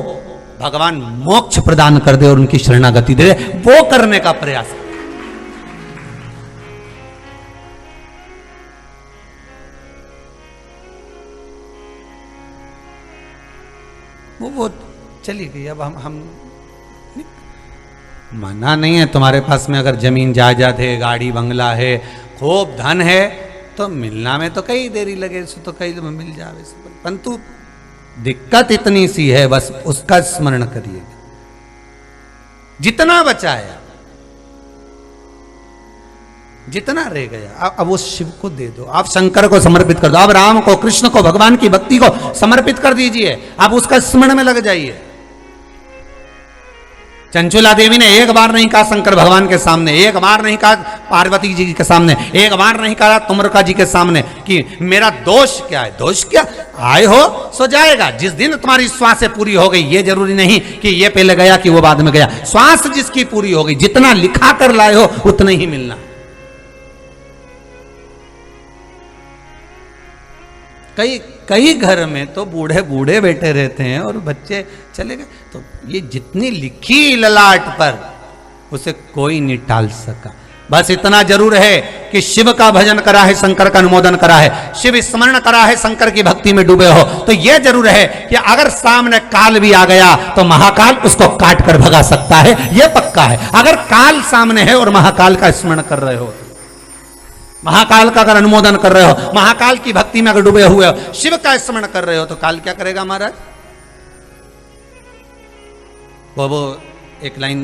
भगवान मोक्ष प्रदान कर दे और उनकी शरणागति दे दे, वो करने का प्रयास करो। वो चली गई। अब हम मना नहीं है, तुम्हारे पास में अगर जमीन जायदाद है, गाड़ी बंगला है, खूब धन है, तो मिलना में तो कई देरी लगे, तो कई मिल जावे, परंतु दिक्कत इतनी सी है, बस उसका स्मरण करिएगा। जितना बचाया, जितना रह गया, अब वो शिव को दे दो, आप शंकर को समर्पित कर दो, आप राम को, कृष्ण को, भगवान की भक्ति को समर्पित कर दीजिए, आप उसका स्मरण में लग जाइए। चंचुला देवी ने एक बार नहीं कहा शंकर भगवान के सामने, एक बार नहीं कहा पार्वती जी के सामने, एक बार नहीं कहा तुमरका जी के सामने कि मेरा दोष क्या है। दोष क्या, आए हो सो जाएगा। जिस दिन तुम्हारी श्वास पूरी हो गई, ये जरूरी नहीं कि ये पहले गया कि वो बाद में गया, श्वास जिसकी पूरी हो गई, जितना लिखा कर लाए हो उतना ही मिलना। कई घर में तो बूढ़े बूढ़े बैठे रहते हैं और बच्चे चले गए, तो ये जितनी लिखी ललाट पर उसे कोई नहीं टाल सका। बस इतना जरूर है कि शिव का भजन करा है, शंकर का अनुमोदन करा है, शिव स्मरण करा है, शंकर की भक्ति में डूबे हो, तो यह जरूर है कि अगर सामने काल भी आ गया तो महाकाल उसको काट कर भगा सकता है, यह पक्का है। अगर काल सामने है और महाकाल का स्मरण कर रहे हो, महाकाल का अगर अनुमोदन कर रहे हो, महाकाल की भक्ति में अगर डूबे हुए हो, शिव का स्मरण कर रहे हो, तो काल क्या करेगा महाराज? वो एक लाइन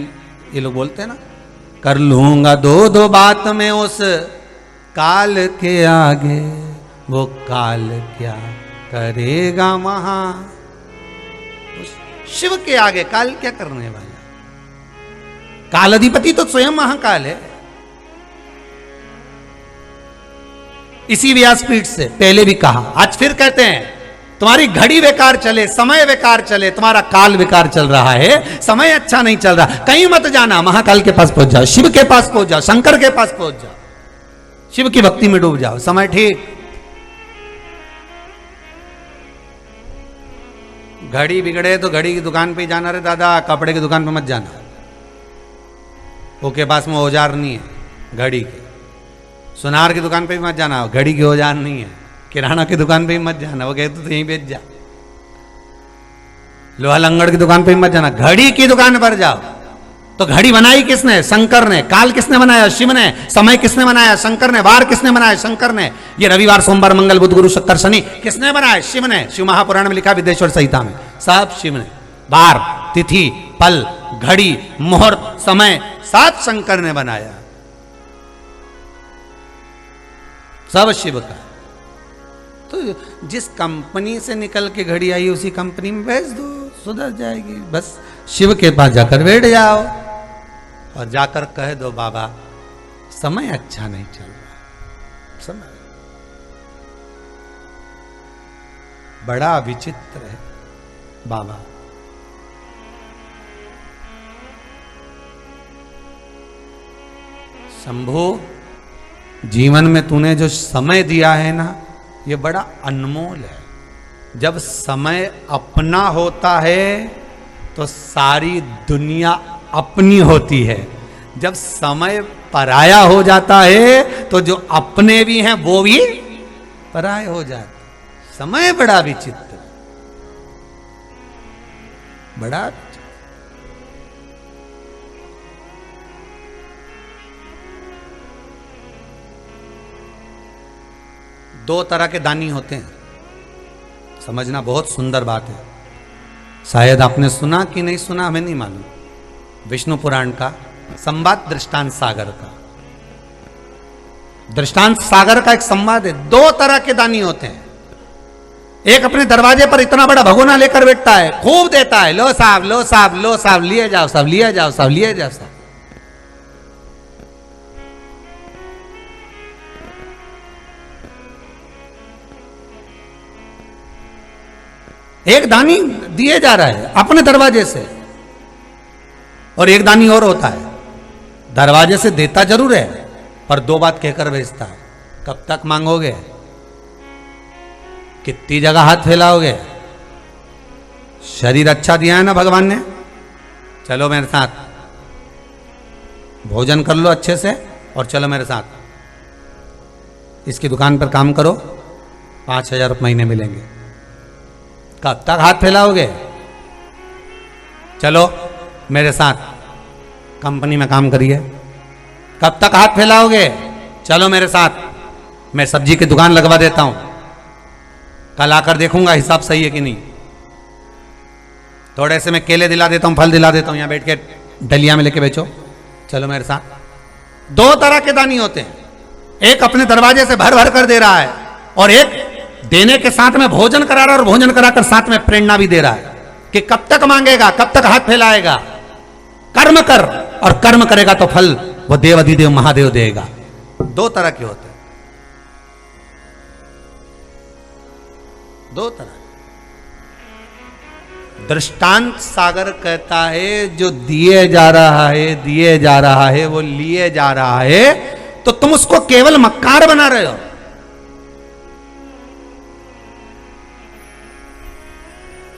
ये लोग बोलते हैं ना, कर लूंगा दो बात में उस काल के आगे, वो काल क्या करेगा वहां। शिव के आगे काल क्या करने वाला? काल अधिपति तो स्वयं महाकाल है। इसी व्यासपीठ से पहले भी कहा, आज फिर कहते हैं, तुम्हारी घड़ी बेकार चले, समय बेकार चले, तुम्हारा काल बेकार चल रहा है, समय अच्छा नहीं चल रहा, कहीं मत जाना, महाकाल के पास पहुंच जाओ, शिव के पास पहुंच जाओ, शंकर के पास पहुंच जाओ, शिव की भक्ति में डूब जाओ, समय ठीक। घड़ी बिगड़े तो घड़ी की दुकान पे जाना रे दादा, कपड़े की दुकान पे मत जाना, वो के पास में औजार नहीं है घड़ी के। सुनार की दुकान पे भी मत जाना, घड़ी की औजार नहीं है। किराना की दुकान पे भी मत जाना, वो कहते तो यहीं बेच जा। लोहा लंगड़ की दुकान पे भी मत जाना, घड़ी की दुकान पर जाओ। तो घड़ी बनाई किसने? शंकर ने। काल किसने बनाया? शिव ने। समय किसने बनाया? शंकर ने। वार किसने बनाया? शंकर ने। ये रविवार, सोमवार, मंगल, बुध, गुरु, शुक्र, शनि किसने बनाया? शिव ने। शिव महापुराण में लिखा, विदेश्वर संहिता में, सब शिव ने। वार, तिथि, पल, घड़ी, मुहूर्त, समय सब शंकर ने बनाया, सब शिव का। तो जिस कंपनी से निकल के घड़ी आई उसी कंपनी में भेज दो, सुधर जाएगी। बस शिव के पास जाकर बैठ जाओ और जाकर कह दो, बाबा समय अच्छा नहीं चल रहा, समय बड़ा विचित्र है बाबा। शंभो, जीवन में तूने जो समय दिया है ना, ये बड़ा अनमोल है। जब समय अपना होता है तो सारी दुनिया अपनी होती है। जब समय पराया हो जाता है तो जो अपने भी हैं वो भी पराये हो जाते। समय बड़ा विचित्र, बड़ा। दो तरह के दानी होते हैं, समझना, बहुत सुंदर बात है। शायद आपने सुना कि नहीं सुना, हमें नहीं मालूम। विष्णु पुराण का संवाद दृष्टांत सागर का, दृष्टांत सागर का एक संवाद है। दो तरह के दानी होते हैं। एक अपने दरवाजे पर इतना बड़ा भगोना लेकर बैठता है, खूब देता है, लो साहब, लो साहब, लो साहब, लिए जाओ साहब, लिए जाओ साहब, लिए जाओ साहब। एक दानी दिए जा रहा है अपने दरवाजे से, और एक दानी और होता है दरवाजे से देता जरूर है पर दो बात कहकर भेजता है। कब तक मांगोगे? कितनी जगह हाथ फैलाओगे? शरीर अच्छा दिया है ना भगवान ने, चलो मेरे साथ भोजन कर लो अच्छे से और चलो मेरे साथ इसकी दुकान पर काम करो, 5,000 रुपये महीने मिलेंगे। कब तक हाथ फैलाओगे? चलो मेरे साथ कंपनी में काम करिए। कब तक हाथ फैलाओगे? चलो मेरे साथ, मैं सब्जी की दुकान लगवा देता हूं, कल आकर देखूंगा हिसाब सही है कि नहीं। थोड़े से मैं केले दिला देता हूं, फल दिला देता हूं, यहां बैठ के डलिया में लेके बेचो, चलो मेरे साथ। दो तरह के दानी होते हैं, एक अपने दरवाजे से भर भर कर दे रहा है और एक देने के साथ में भोजन करा रहा है और भोजन कराकर साथ में प्रेरणा भी दे रहा है कि कब तक मांगेगा, कब तक हाथ फैलाएगा। कर्म कर, और कर्म करेगा तो फल वो देव अधिदेव महादेव देगा। दो तरह के होते हैं, दो तरह। दृष्टांत सागर कहता है जो दिए जा रहा है, दिए जा रहा है, वो लिए जा रहा है, तो तुम उसको केवल मक्कार बना रहे हो।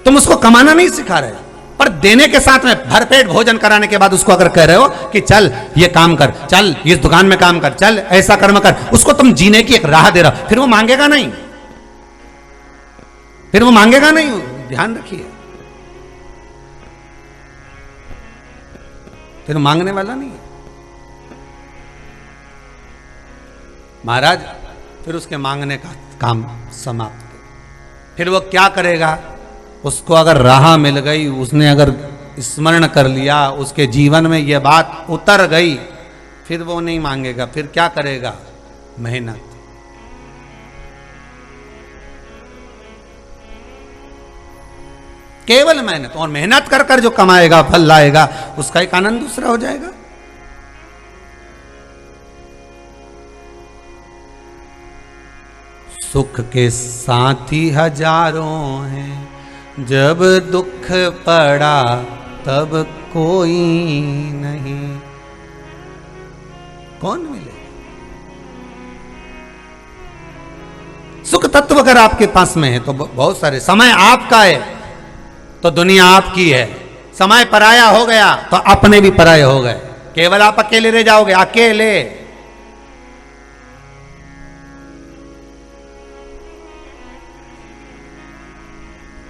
तुम उसको कमाना नहीं सिखा रहे, पर देने के साथ में भरपेट भोजन कराने के बाद उसको अगर कह रहे हो कि चल ये काम कर, चल इस दुकान में काम कर, चल ऐसा कर्म कर, उसको तुम जीने की एक राह दे रहे हो, फिर वो मांगेगा नहीं, फिर वो मांगेगा नहीं। ध्यान रखिए, फिर मांगने वाला नहीं है महाराज, फिर उसके मांगने का काम समाप्त। फिर वो क्या करेगा? उसको अगर राह मिल गई, उसने अगर स्मरण कर लिया, उसके जीवन में यह बात उतर गई, फिर वो नहीं मांगेगा। फिर क्या करेगा? मेहनत। केवल मेहनत, और मेहनत कर कर जो कमाएगा, फल लाएगा, उसका एक आनंद दूसरा हो जाएगा। सुख के साथी हजारों हैं, जब दुख पड़ा तब कोई नहीं। कौन मिले? सुख तत्व अगर आपके पास में है तो बहुत सारे। समय आपका है तो दुनिया आपकी है, समय पराया हो गया तो अपने भी पराये हो गए, केवल आप अकेले रह जाओगे, अकेले।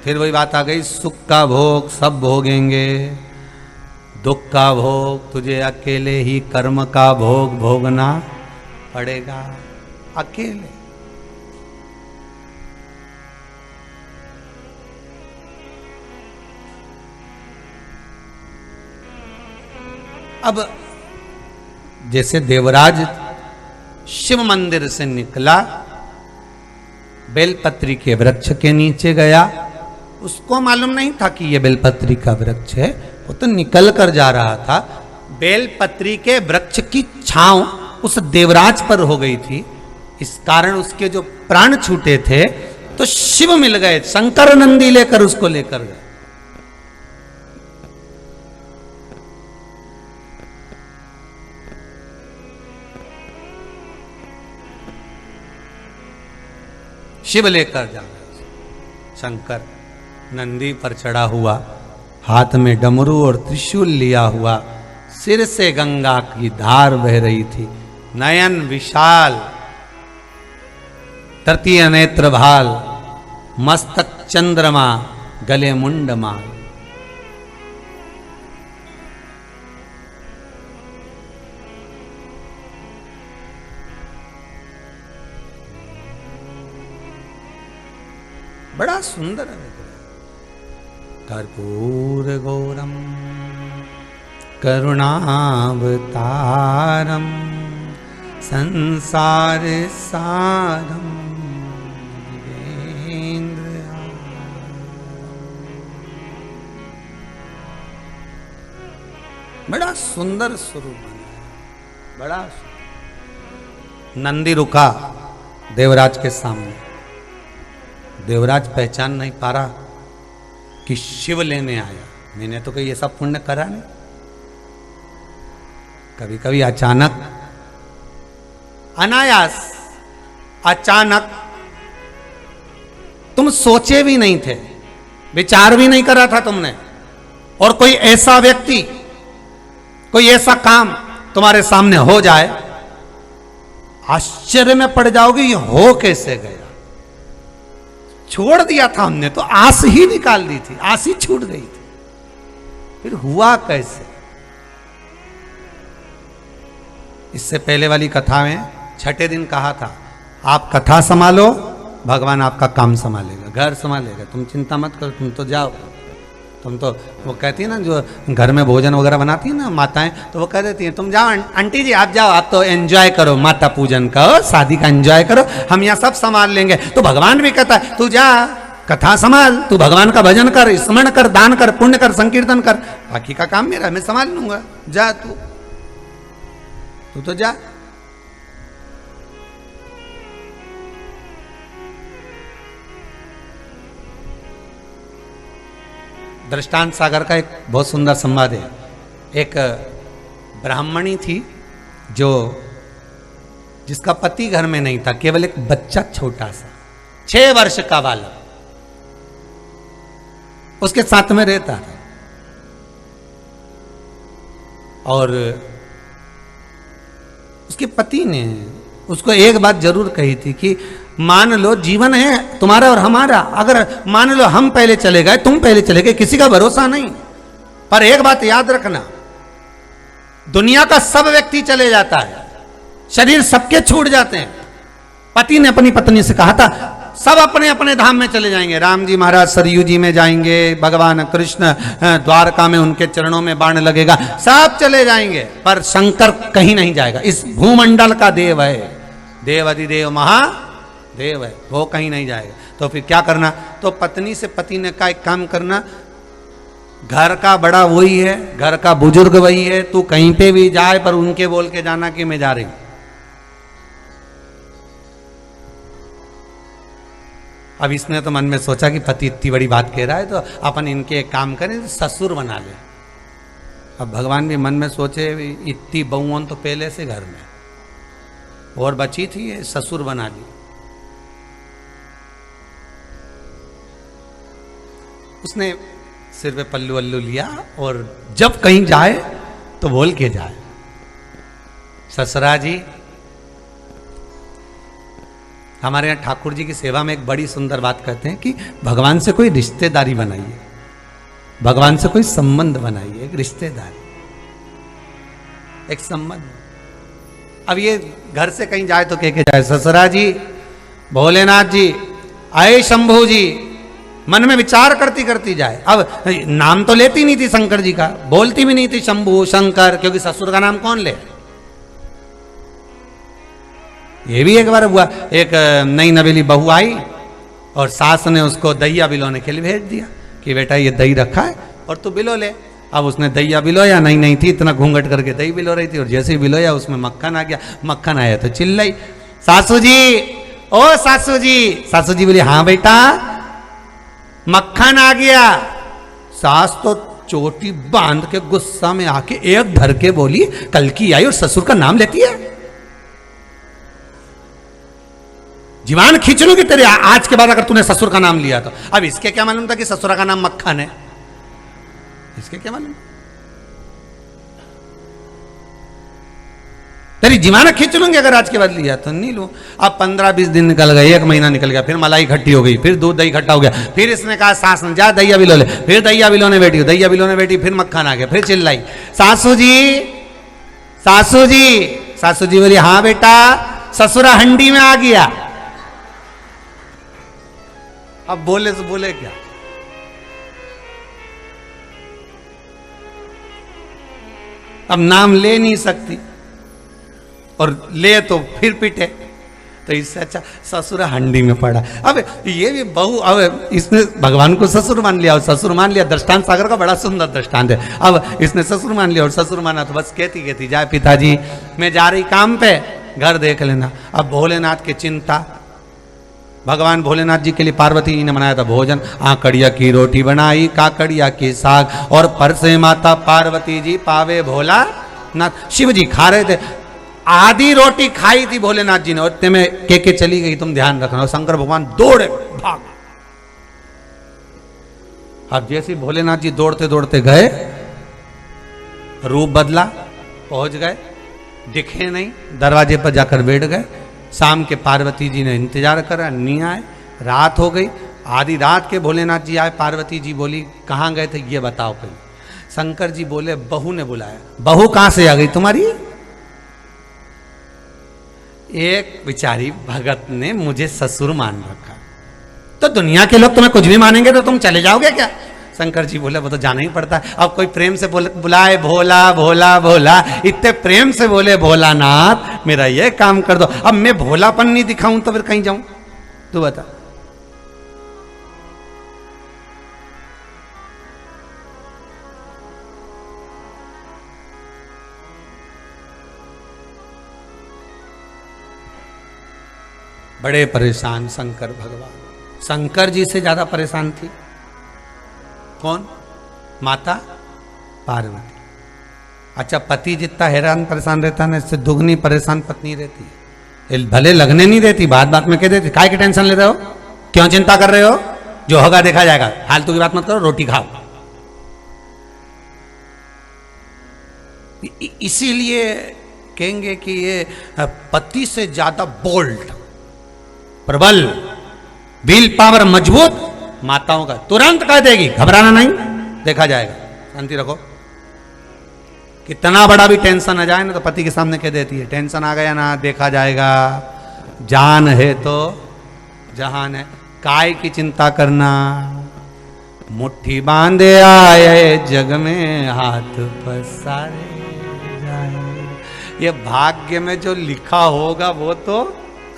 फिर वही बात आ गई, सुख का भोग सब भोगेंगे, दुख का भोग तुझे अकेले ही कर्म का भोग भोगना पड़ेगा, अकेले। अब जैसे देवराज शिव मंदिर से निकला, बेलपत्री के वृक्ष के नीचे गया, उसको मालूम नहीं था कि यह बेलपत्री का वृक्ष है, वो तो निकल कर जा रहा था। बेलपत्री के वृक्ष की छांव उस देवराज पर हो गई थी, इस कारण उसके जो प्राण छूटे थे तो शिव मिल गए, शंकर नंदी लेकर उसको लेकर गए। शिव लेकर जा रहे, शंकर नंदी पर चढ़ा हुआ, हाथ में डमरू और त्रिशूल लिया हुआ, सिर से गंगा की धार बह रही थी, नयन विशाल, तृतीय नेत्र भाल, मस्तक चंद्रमा, गले मुंडमाल। बड़ा सुंदर है कर्पूर गौरम करुणावतारम संसार सारम बड़ा सुंदर स्वरूप बना है, बड़ा नंदी रुका देवराज के सामने। देवराज पहचान नहीं पा रहा कि शिव लेने आया। मैंने तो कोई ये सब पुण्य करा नहीं। कभी कभी अचानक, अनायास, अचानक, तुम सोचे भी नहीं थे, विचार भी नहीं करा था तुमने, और कोई ऐसा व्यक्ति, कोई ऐसा काम तुम्हारे सामने हो जाए, आश्चर्य में पड़ जाओगे ये हो कैसे गया। छोड़ दिया था हमने तो, आस ही निकाल दी थी, आस ही छूट गई थी, फिर हुआ कैसे। इससे पहले वाली कथा में छठे दिन कहा था, आप कथा संभालो, भगवान आपका काम संभालेगा, घर संभालेगा, तुम चिंता मत करो, तुम तो जाओ। तुम तो, वो कहती है ना, जो घर में भोजन वगैरह बनाती है ना माताएं, तो वो कह देती हैं तुम जाओ आंटी जी, आप जाओ, आप तो एंजॉय करो, माता पूजन करो, शादी का एंजॉय करो, हम यहाँ सब संभाल लेंगे। तो भगवान भी कहता है तू जा, कथा संभाल, तू भगवान का भजन कर, स्मरण कर, दान कर, पुण्य कर, संकीर्तन कर, बाकी का काम मेरा, मैं संभाल लूंगा, जा तू तो जा। दृष्टांत सागर का एक बहुत सुंदर संवाद है। एक ब्राह्मणी थी जिसका पति घर में नहीं था, केवल एक बच्चा छोटा सा 6 वर्ष का बालक उसके साथ में रहता था। और उसके पति ने उसको एक बात जरूर कही थी कि मान लो जीवन है तुम्हारा और हमारा, अगर मान लो हम पहले चले गए, तुम पहले चले गए, किसी का भरोसा नहीं, पर एक बात याद रखना, दुनिया का सब व्यक्ति चले जाता है, शरीर सबके छूट जाते हैं। पति ने अपनी पत्नी से कहा था सब अपने अपने धाम में चले जाएंगे, राम जी महाराज सरयू जी में जाएंगे, भगवान कृष्ण द्वारका में उनके चरणों में बाण लगेगा, सब चले जाएंगे, पर शंकर कहीं नहीं जाएगा, इस भूमंडल का देव है, देव अधिदेव महादेव है, वो कहीं नहीं जाएगा। तो फिर क्या करना, तो पत्नी से पति ने कहा एक काम करना, घर का बड़ा वही है, घर का बुजुर्ग वही है, तू कहीं पे भी जाए पर उनके बोल के जाना कि मैं जा रही हूं। अब इसने तो मन में सोचा कि पति इतनी बड़ी बात कह रहा है तो अपन इनके एक काम करें, ससुर बना ले। अब भगवान भी मन में सोचे इतनी बहुओं तो पहले से घर में और बची थी, ये ससुर बना ली। उसने सिर पे पल्लू वल्लू लिया और जब कहीं जाए तो बोल के जाए, ससुरा जी। हमारे यहाँ ठाकुर जी की सेवा में एक बड़ी सुंदर बात कहते हैं कि भगवान से कोई रिश्तेदारी बनाइए, भगवान से कोई संबंध बनाइए, एक रिश्तेदारी, एक संबंध। अब ये घर से कहीं जाए तो कह के जाए, ससुरा जी, भोलेनाथ जी, आए शंभू जी, मन में विचार करती करती जाए। अब नाम तो लेती नहीं थी शंकर जी का, बोलती भी नहीं थी शंभू शंकर, क्योंकि ससुर का नाम कौन ले। ये भी एक बार हुआ, एक नई नवेली बहू आई और सास ने उसको दहिया बिलोने के लिए भेज दिया कि बेटा ये दही रखा है और तू बिलो ले। अब उसने दहिया बिलोया, नहीं थी, इतना घूंघट करके दही बिलो रही थी, और जैसे ही बिलोया उसमें मक्खन आ गया। मक्खन आया तो चिल्लाई, सासू जी, ओ सासू जी। सासू जी बोली हाँ बेटा मक्खन आ गया। सास तो चोटी बांध के गुस्सा में आके एक धर के बोली, कल की आई और ससुर का नाम लेती है, जीवान खींच लूंगी तेरे आज के बाद अगर तूने ससुर का नाम लिया तो। अब इसके क्या मालूम था कि ससुरा का नाम मक्खन है, इसके क्या मालूम, तेरी जीवाना खींच लूंगी अगर आज के बाद लिया तो नहीं लूं। अब 15-20 दिन निकल गए, 1 महीना निकल गया, फिर मलाई इकट्ठी हो गई, फिर दूध दही इकट्ठा हो गया, फिर इसने कहा सास ने जा दहिया बिलो ले, फिर दहिया बिलोने बैठी, दहिया बिलोने बैठी, फिर मक्खन आ गया, फिर चिल्लाई, सासू जी, सासू जी। सासू जी बोली हाँ बेटा ससुरा हंडी में आ गया। अब बोले तो बोले क्या, अब नाम ले नहीं सकती और ले तो फिर पिटे, तो इससे अच्छा ससुर हंडी में पड़ा। अब ये भी बहू, अब इसने भगवान को ससुर मान लिया और ससुर मान लिया। दृष्टांत सागर का बड़ा सुंदर दृष्टांत है। अब इसने ससुर मान लिया और ससुर माना तो बस कहती जाए पिताजी मैं जा रही काम पे, घर देख लेना। अब भोलेनाथ की चिंता, भगवान भोलेनाथ जी के लिए पार्वती जी ने बनाया था भोजन। आकड़िया की रोटी बनाई, काकड़िया के साग, और परसे माता पार्वती जी पावे भोला नाथ। शिव जी खा रहे थे, आधी रोटी खाई थी भोलेनाथ जी ने, और इतने में के चली गई, तुम ध्यान रखना। और शंकर भगवान दौड़े भाग। अब जैसे भोलेनाथ जी दौड़ते दौड़ते गए, रूप बदला, पहुंच गए, दिखे नहीं, दरवाजे पर जाकर बैठ गए। शाम के पार्वती जी ने इंतजार करा, नहीं आए, रात हो गई। आधी रात के भोलेनाथ जी आए, पार्वती जी बोली कहाँ गए थे ये बताओ पहले। शंकर जी बोले बहू ने बुलाया। बहू कहां से आ गई तुम्हारी? एक बेचारी भगत ने मुझे ससुर मान रखा, तो दुनिया के लोग तुम्हें कुछ भी मानेंगे तो तुम चले जाओगे क्या? शंकर जी बोले वो तो जाना ही पड़ता है। अब कोई प्रेम से बुलाए भोला भोला भोला, इतने प्रेम से बोले भोलानाथ मेरा ये काम कर दो। अब मैं भोलापन नहीं दिखाऊं तो फिर कहीं जाऊं? तू बता। बड़े परेशान शंकर भगवान। शंकर जी से ज्यादा परेशान थी कौन? माता पार्वती। अच्छा, पति जितना हैरान परेशान रहता है ना, इससे दुगनी परेशान पत्नी रहती है। भले लगने नहीं देती, बात बात में कह देती काय की टेंशन ले रहे हो, क्यों चिंता कर रहे हो, जो होगा देखा जाएगा, फालतू की बात मत करो, रोटी खाओ। इसीलिए कहेंगे कि ये पति से ज्यादा बोल्ड, प्रबल, विल पावर मजबूत माताओं का। तुरंत कह देगी, घबराना नहीं, देखा जाएगा, शांति रखो। कितना बड़ा भी टेंशन आ जाए ना तो पति के सामने कह देती है टेंशन आ गया ना, देखा जाएगा, जान है तो जहान है, काय की चिंता करना, मुट्ठी बांधे आए जग में हाथ पसारे जाए। ये भाग्य में जो लिखा होगा वो तो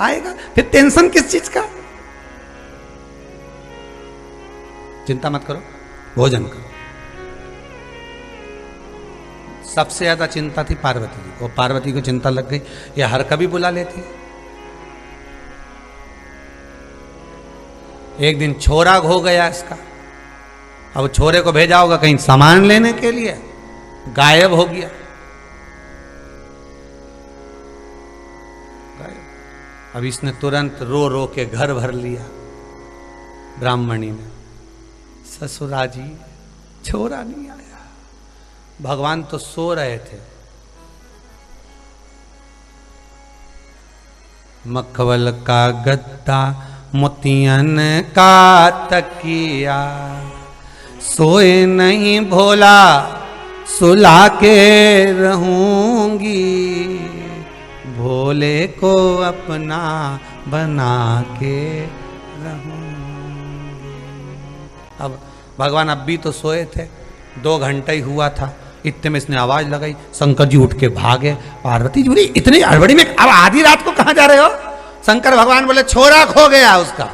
आएगा, फिर टेंशन किस चीज का? चिंता मत करो, भोजन करो। सबसे ज्यादा चिंता थी पार्वती जी को। पार्वती को चिंता लग गई, ये हर कभी बुला लेती। एक दिन छोरा हो गया इसका। अब छोरे को भेजा होगा कहीं सामान लेने के लिए, गायब हो गया। अब इसने तुरंत रो रो के घर भर लिया। ब्राह्मणी ने, ससुरा जी छोरा नहीं आया। भगवान तो सो रहे थे। मखवल का गद्दा मोतियन का तकिया, सोए नहीं भोला सुला के रहूंगी, भोले को अपना बना के रहूंगी। अब भगवान अब भी तो सोए थे, 2 घंटे ही हुआ था। इतने में इसने आवाज लगाई, शंकर जी उठ के भागे। पार्वती जी बोली इतनी हड़बड़ी में अब आधी रात को कहां जा रहे हो? शंकर भगवान बोले छोरा खो गया उसका।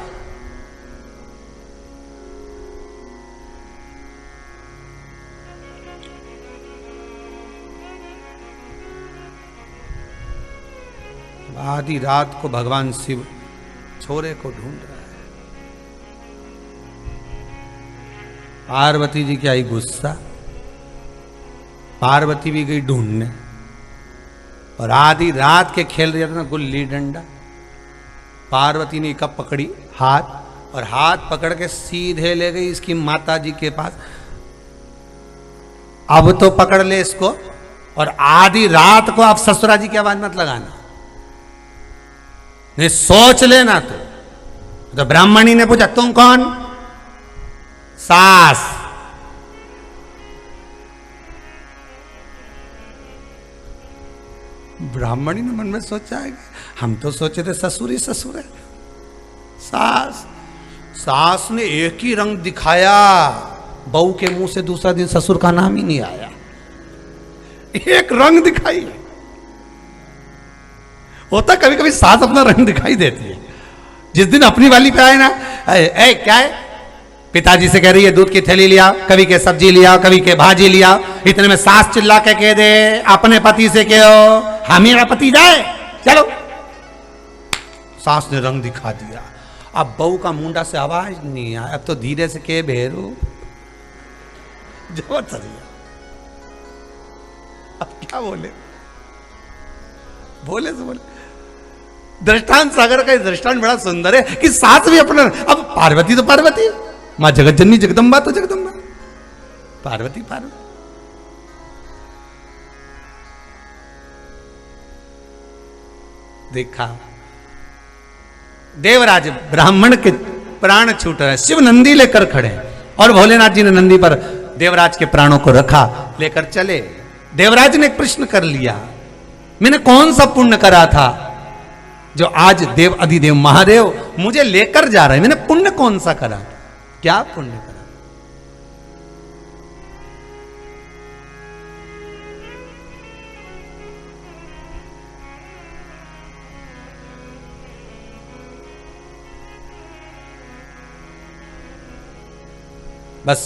आधी रात को भगवान शिव छोरे को ढूंढ रहा है। पार्वती जी की आई गुस्सा, पार्वती भी गई ढूंढने। और आधी रात के खेल रहे थे ना गुल्ली डंडा। पार्वती ने कब पकड़ी हाथ, और हाथ पकड़ के सीधे ले गई इसकी माता जी के पास। अब तो पकड़ ले इसको, और आधी रात को आप ससुरा जी की आवाज मत लगाना, नहीं सोच लेना। तो ब्राह्मणी ने पूछा तुम कौन? सास। ब्राह्मणी ने मन में सोचा है हम तो सोचे थे ससुर ही ससुर है। सास, सास ने एक ही रंग दिखाया, बहू के मुंह से दूसरा दिन ससुर का नाम ही नहीं आया। एक रंग दिखाई। होता कभी कभी सास अपना रंग दिखाई देती है। जिस दिन अपनी वाली पे आए ना, ए क्या है, पिताजी से कह रही है दूध की थैली लिया, कभी के सब्जी लिया, कभी के भाजी लिया। इतने में सास चिल्ला के कह दे अपने पति से कहो हमेरा पति जाए, चलो। सास ने रंग दिखा दिया। अब बहू का मुंडा से आवाज नहीं आया, अब तो धीरे से के भेरू जोर से दिया। अब क्या बोले, बोले तो बोले। दृष्टांत सागर का दृष्टांत बड़ा सुंदर है कि सास भी अपना, अब पार्वती तो पार्वती, मां जगत जननी जगदम्बा तो जगदम्बा, पार्वती पार्वती। देखा देवराज ब्राह्मण के प्राण छूट रहे, शिव नंदी लेकर खड़े और भोलेनाथ जी ने नंदी पर देवराज के प्राणों को रखा, लेकर चले। देवराज ने एक प्रश्न कर लिया, मैंने कौन सा पुण्य करा था जो आज देव अधिदेव महादेव मुझे लेकर जा रहे हैं? मैंने पुण्य कौन सा करा? क्या पुण्य करा? बस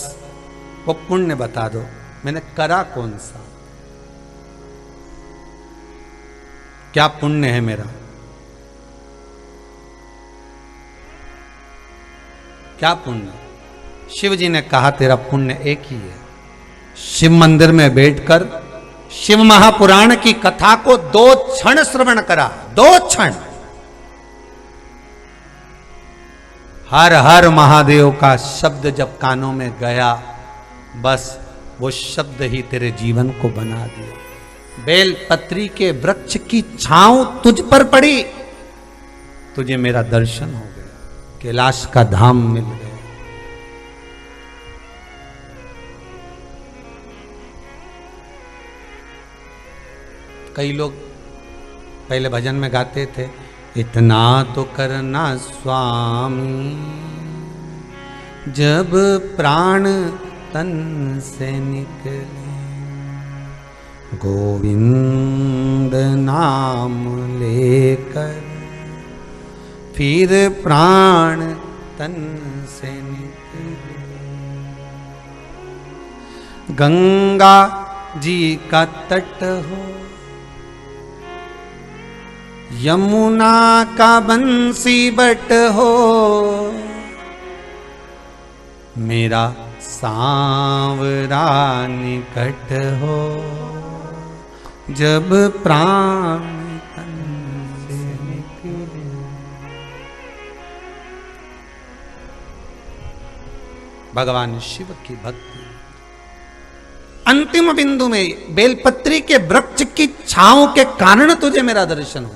वो पुण्य बता दो, मैंने करा कौन सा, क्या पुण्य है मेरा, क्या पुण्य? शिव जी ने कहा तेरा पुण्य एक ही है, शिव मंदिर में बैठकर शिव महापुराण की कथा को 2 क्षण श्रवण करा, 2 क्षण। हर हर महादेव का शब्द जब कानों में गया, बस वो शब्द ही तेरे जीवन को बना दिया। बेलपत्री के वृक्ष की छांव तुझ पर पड़ी, तुझे मेरा दर्शन हो गया, कैलाश का धाम मिल गया। कई लोग पहले भजन में गाते थे, इतना तो करना स्वामी जब प्राण तन से निकले, गोविंद नाम लेकर फिर प्राण तन से निकले। गंगा जी का तट हो, यमुना का बंसी बट हो, मेरा सांवरा निकट हो, जब प्राण तन से निकले। भगवान शिव की भक्ति अंतिम बिंदु में बेलपत्री के वृक्ष की छांव के कारण तुझे मेरा दर्शन हो।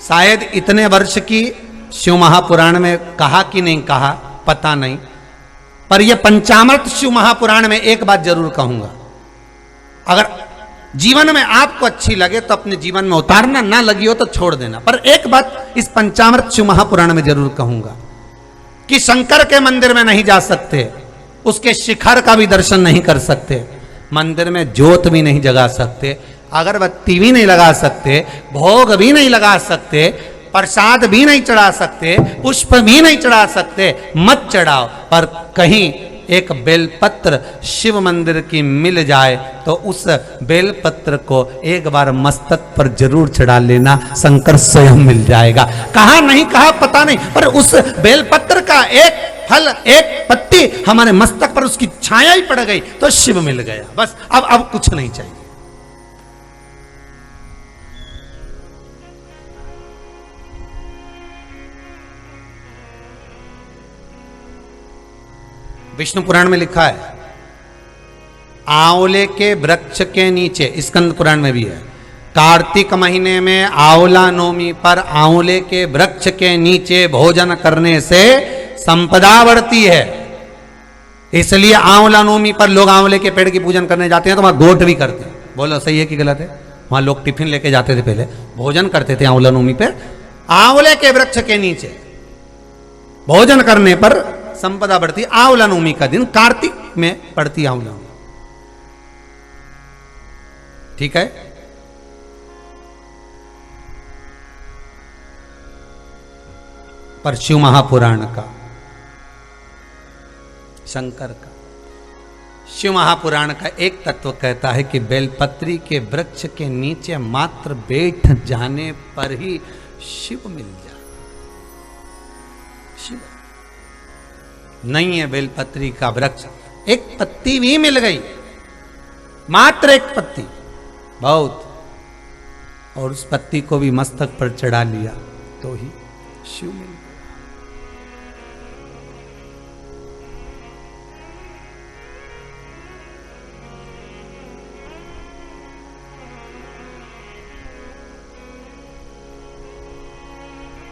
शायद इतने वर्ष की शिव महापुराण में कहा कि नहीं कहा पता नहीं, पर यह पंचामृत शिव महापुराण में एक बात जरूर कहूंगा, अगर जीवन में आपको अच्छी लगे तो अपने जीवन में उतारना, ना लगी हो तो छोड़ देना, पर एक बात इस पंचामृत शिव महापुराण में जरूर कहूंगा कि शंकर के मंदिर में नहीं जा सकते, उसके शिखर का भी दर्शन नहीं कर सकते, मंदिर में ज्योत भी नहीं जगा सकते, अगरबत्ती भी नहीं लगा सकते, भोग भी नहीं लगा सकते, प्रसाद भी नहीं चढ़ा सकते, पुष्प भी नहीं चढ़ा सकते, मत चढ़ाओ। पर कहीं एक बेलपत्र शिव मंदिर की मिल जाए तो उस बेलपत्र को एक बार मस्तक पर जरूर चढ़ा लेना, शंकर स्वयं मिल जाएगा। कहा नहीं कहा पता नहीं, पर उस बेलपत्र का एक फल, एक पत्ती हमारे मस्तक पर उसकी छाया ही पड़ गई तो शिव मिल गया। बस अब कुछ नहीं चाहिए। विष्णु पुराण में लिखा है, आंवले के वृक्ष के नीचे, स्कंद पुराण में भी है, कार्तिक महीने में आंवला नवमी पर आंवले के वृक्ष के नीचे भोजन करने से संपदा बढ़ती है। इसलिए आंवला नवमी पर लोग आंवले के पेड़ की पूजन करने जाते हैं तो वहां गोट भी करते हैं। बोलो सही है कि गलत है? वहां लोग टिफिन लेके जाते थे, पहले भोजन करते थे आंवला नवमी पर, आंवले के वृक्ष के नीचे भोजन करने पर संपदा बढ़ती। आंवला नवमी का दिन कार्तिक में पड़ती आंवला नवमी, ठीक है। पर शिव महापुराण का, शंकर का शिव महापुराण का एक तत्व कहता है कि बेलपत्री के वृक्ष के नीचे मात्र बैठ जाने पर ही शिव मिल जाए। शिव नहीं है बेलपत्री का वृक्ष, एक पत्ती भी मिल गई, मात्र एक पत्ती बहुत, और उस पत्ती को भी मस्तक पर चढ़ा लिया तो ही शिव मिल गया।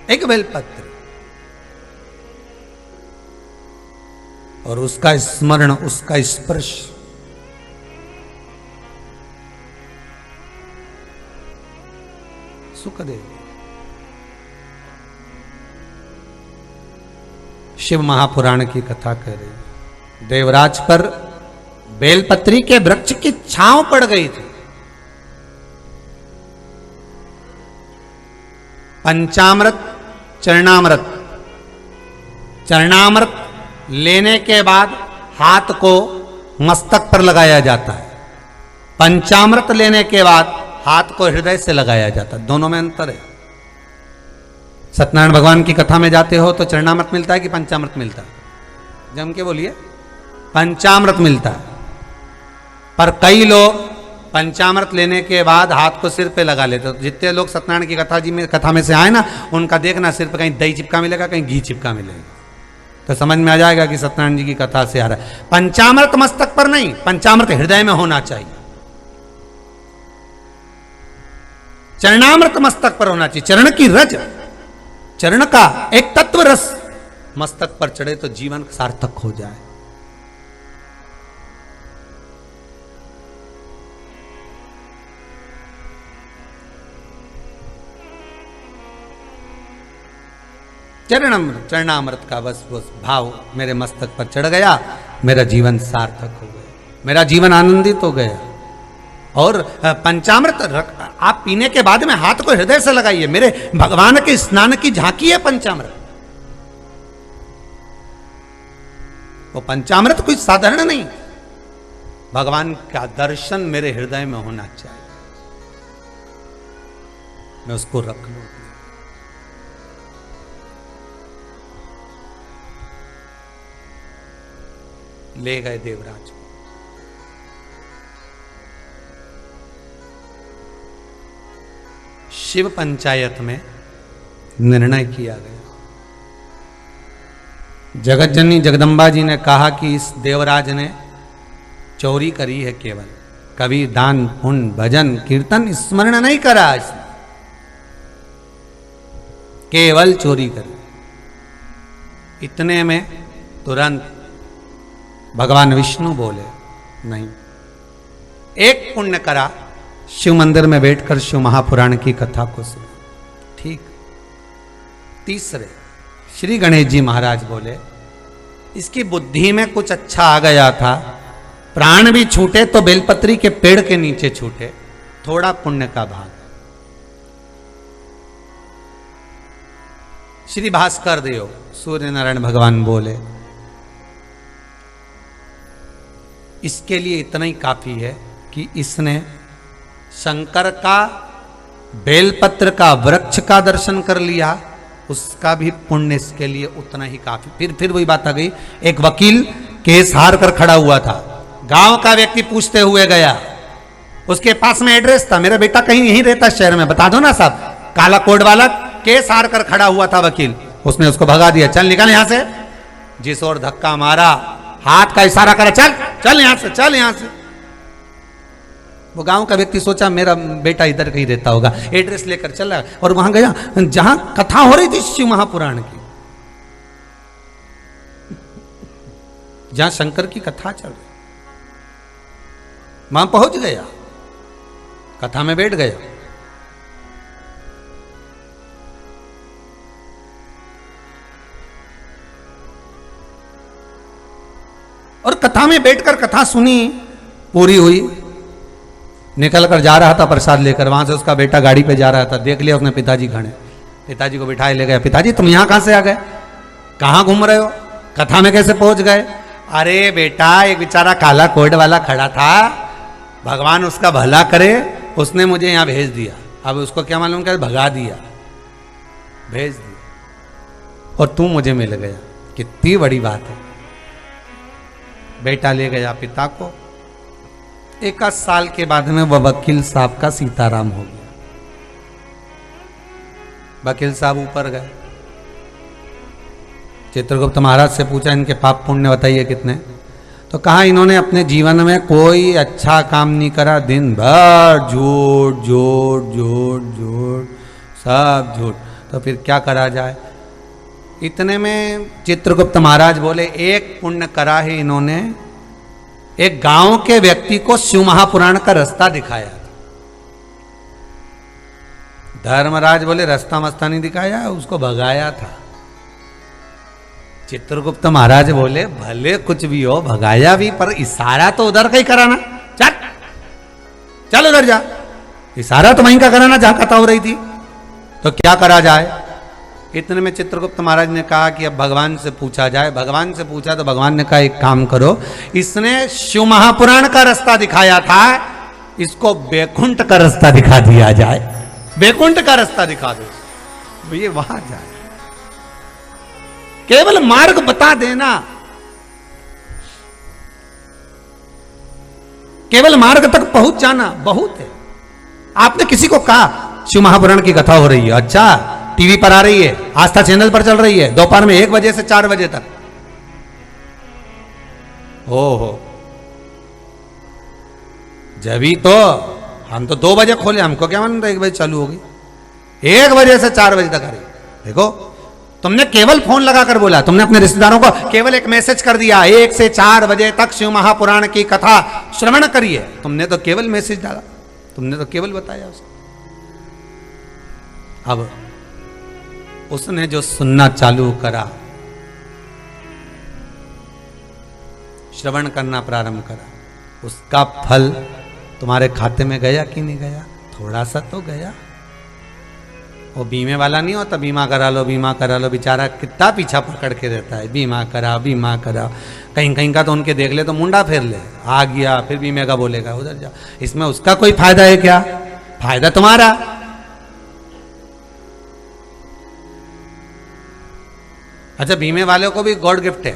एक बेलपत्र और उसका स्मरण, उसका स्पर्श सुख दे। शिव महापुराण की कथा कह रही, देवराज पर बेलपत्री के वृक्ष की छांव पड़ गई थी। पंचामृत, चरणामृत, चरणामृत लेने के बाद हाथ को मस्तक पर लगाया जाता है, पंचामृत लेने के बाद हाथ को हृदय से लगाया जाता है, दोनों में अंतर है। सत्यनारायण भगवान की कथा में जाते हो तो चरणामृत मिलता है कि पंचामृत मिलता है? जम के बोलिए, पंचामृत मिलता है। पर कई लोग पंचामृत लेने के बाद हाथ को सिर पे लगा लेते। तो जितने लोग सत्यनारायण की कथा में से आए ना, उनका देखना सिर पे कहीं दही चिपका मिलेगा, कहीं घी चिपका मिलेगा, तो समझ में आ जाएगा कि सत्यनारायण जी की कथा से आ रहा है। पंचामृत मस्तक पर नहीं, पंचामृत हृदय में होना चाहिए। चरणामृत मस्तक पर होना चाहिए। चरण की रज, चरण का एक तत्व रस मस्तक पर चढ़े तो जीवन सार्थक हो जाए। चरणामृत का बस भाव मेरे मस्तक पर चढ़ गया, मेरा जीवन सार्थक हो गया, मेरा जीवन आनंदित हो गया। और पंचामृत आप पीने के बाद में हाथ को हृदय से लगाइए, मेरे भगवान के स्नान की झांकी है पंचामृत। वो पंचामृत कोई साधारण नहीं, भगवान का दर्शन मेरे हृदय में होना चाहिए, मैं उसको रख लूं। ले गए देवराज को। शिव पंचायत में निर्णय किया गया। जगतजननी जगदम्बा जी ने कहा कि इस देवराज ने चोरी करी है, केवल कभी दान पुण्य भजन कीर्तन स्मरण नहीं करा, केवल चोरी करी। इतने में तुरंत भगवान विष्णु बोले, नहीं, एक पुण्य करा, शिव मंदिर में बैठकर शिव महापुराण की कथा को सुना। ठीक। तीसरे श्री गणेश जी महाराज बोले, इसकी बुद्धि में कुछ अच्छा आ गया था, प्राण भी छूटे तो बेलपत्री के पेड़ के नीचे छूटे, थोड़ा पुण्य का भाग। श्री भास्कर देव सूर्य नारायण भगवान बोले, इसके लिए इतना ही काफी है कि इसने शंकर का बेलपत्र का वृक्ष का दर्शन कर लिया, उसका भी पुण्य इसके लिए उतना ही काफी। फिर वही बात आ गई। एक वकील केस हार कर खड़ा हुआ था, गांव का व्यक्ति पूछते हुए गया, उसके पास में एड्रेस था, मेरा बेटा कहीं यहीं रहता शहर में, बता दो ना साहब। काला कोट वाला केस हार कर खड़ा हुआ था वकील, उसने उसको भगा दिया, चल निकल यहां से। जिस और धक्का मारा, हाथ का इशारा करा, चल चल यहां से, चल यहां से। वो गांव का व्यक्ति सोचा मेरा बेटा इधर कहीं रहता होगा, एड्रेस लेकर चला और वहां गया जहां कथा हो रही थी शिव महापुराण की, जहां शंकर की कथा चल रही, वहां पहुंच गया, कथा में बैठ गया। और कथा में बैठकर कथा सुनी, पूरी हुई, निकल कर जा रहा था प्रसाद लेकर, वहां से उसका बेटा गाड़ी पे जा रहा था, देख लिया उसने पिताजी खड़े, पिताजी को बिठाए ले गया। पिताजी तुम यहां कहां से आ गए, कहां घूम रहे हो, कथा में कैसे पहुंच गए? अरे बेटा, एक बेचारा काला कोट वाला खड़ा था, भगवान उसका भला करे, उसने मुझे यहां भेज दिया। अब उसको क्या मालूम, क्या भगा दिया, भेज दिया, और तू मुझे मिल गया। कितनी बड़ी बात है। बेटा ले गया पिता को, 1 साल के बाद में वह वकील साहब का सीताराम हो गया। वकील साहब ऊपर गए, चित्रगुप्त महाराज से पूछा इनके पाप पुण्य बताइए कितने। तो कहा इन्होंने अपने जीवन में कोई अच्छा काम नहीं करा, दिन भर झूठ झूठ झूठ झूठ, सब झूठ। तो फिर क्या करा जाए। इतने में चित्रगुप्त महाराज बोले एक पुण्य करा है इन्होंने, एक गांव के व्यक्ति को शिव महापुराण का रास्ता दिखाया। धर्मराज बोले रास्ता मस्ता नहीं दिखाया, उसको भगाया था। चित्रगुप्त महाराज बोले भले कुछ भी हो, भगाया भी, पर इशारा तो उधर का ही कराना, चल चल उधर जा, इशारा तो वहीं का कराना जहां कथा हो रही थी। तो क्या करा जाए। इतने में चित्रगुप्त महाराज ने कहा कि अब भगवान से पूछा जाए। भगवान से पूछा तो भगवान ने कहा एक काम करो, इसने शिव महापुराण का रास्ता दिखाया था, इसको बैकुंठ का रास्ता दिखा दिया जाए। बैकुंठ का रास्ता दिखा दो, ये वहां जाए, केवल मार्ग बता देना, केवल मार्ग तक पहुंच जाना बहुत है। आपने किसी को कहा शिव महापुराण की कथा हो रही है, अच्छा टीवी पर आ रही है, आस्था चैनल पर चल रही है, दोपहर में 1 बजे से 4 बजे तक। ओहो, जभी तो हम तो 2 बजे खोले, हमको क्या मालूम था 1 बजे चालू होगी। 1 बजे से 4 बजे तक आ रही। देखो, तुमने केवल फोन लगाकर बोला, तुमने अपने रिश्तेदारों को केवल एक मैसेज कर दिया 1 से 4 बजे तक शिव महापुराण की कथा श्रवण करिए। तुमने तो केवल मैसेज डाला, तुमने तो केवल बताया उसको। अब उसने जो सुनना चालू करा, श्रवण करना प्रारंभ करा, उसका फल तुम्हारे खाते में गया कि नहीं गया? थोड़ा सा तो गया। वो बीमे वाला नहीं होता, बीमा करा लो बीमा करा लो, बेचारा कितना पीछा पकड़ के रहता है, बीमा करा बीमा करा। कहीं कहीं का तो उनके देख ले तो मुंडा फेर ले, आ गया फिर बीमे का बोलेगा उधर जा। इसमें उसका कोई फायदा है क्या? फायदा तुम्हारा। अच्छा, बीमे वाले को भी गॉड गिफ्ट है।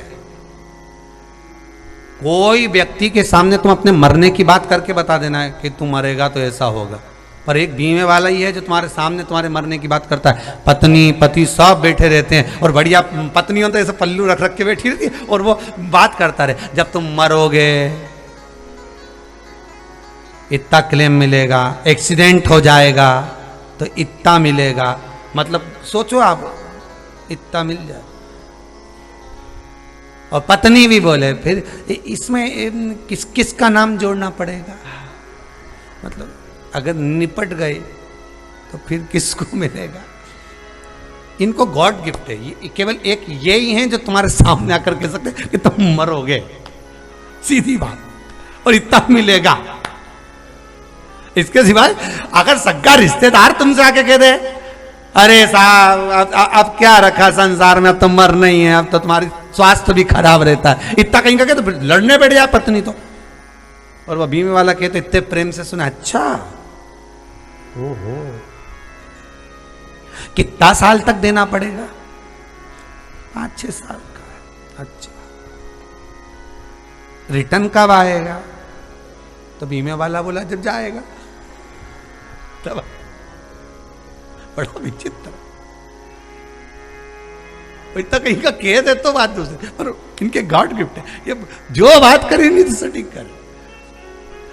कोई व्यक्ति के सामने तुम अपने मरने की बात करके बता देना है कि तू मरेगा तो ऐसा होगा, पर एक बीमे वाला ही है जो तुम्हारे सामने तुम्हारे मरने की बात करता है। पत्नी पति सब बैठे रहते हैं, और बढ़िया पत्नियों तो ऐसे पल्लू रख रख के बैठी रहती है, और वो बात करता रहे जब तुम मरोगे इतना क्लेम मिलेगा, एक्सीडेंट हो जाएगा तो इतना मिलेगा। मतलब सोचो आप, इतना मिल जाए। और पत्नी भी बोले फिर इसमें किसका नाम जोड़ना पड़ेगा। मतलब अगर निपट गए तो फिर किसको मिलेगा? इनको गॉड गिफ्ट है। ये केवल एक ये ही है जो तुम्हारे सामने आकर कह सकते कि तुम मरोगे, सीधी बात, और इतना मिलेगा। इसके सिवाय अगर सगा रिश्तेदार तुमसे आके कह दे अरे साहब अब क्या रखा संसार में, अब तो मर नहीं है, अब तो तुम्हारी स्वास्थ्य भी खराब रहता है, इतना कहीं का तो फिर लड़ने बैठ जाए पत्नी तो। और वह बीमे वाला कहते इतने प्रेम से सुना, अच्छा ओहो कितना साल तक देना पड़ेगा? 5-6 साल का। अच्छा, रिटर्न कब आएगा? तो बीमे वाला बोला जब जाएगा। तब बड़ा विचित्र, इतना कहीं का कह दे तो बात दूसरी, पर इनके गॉड गिफ्ट है। ये जो बात करें नहीं तो सटीक कर।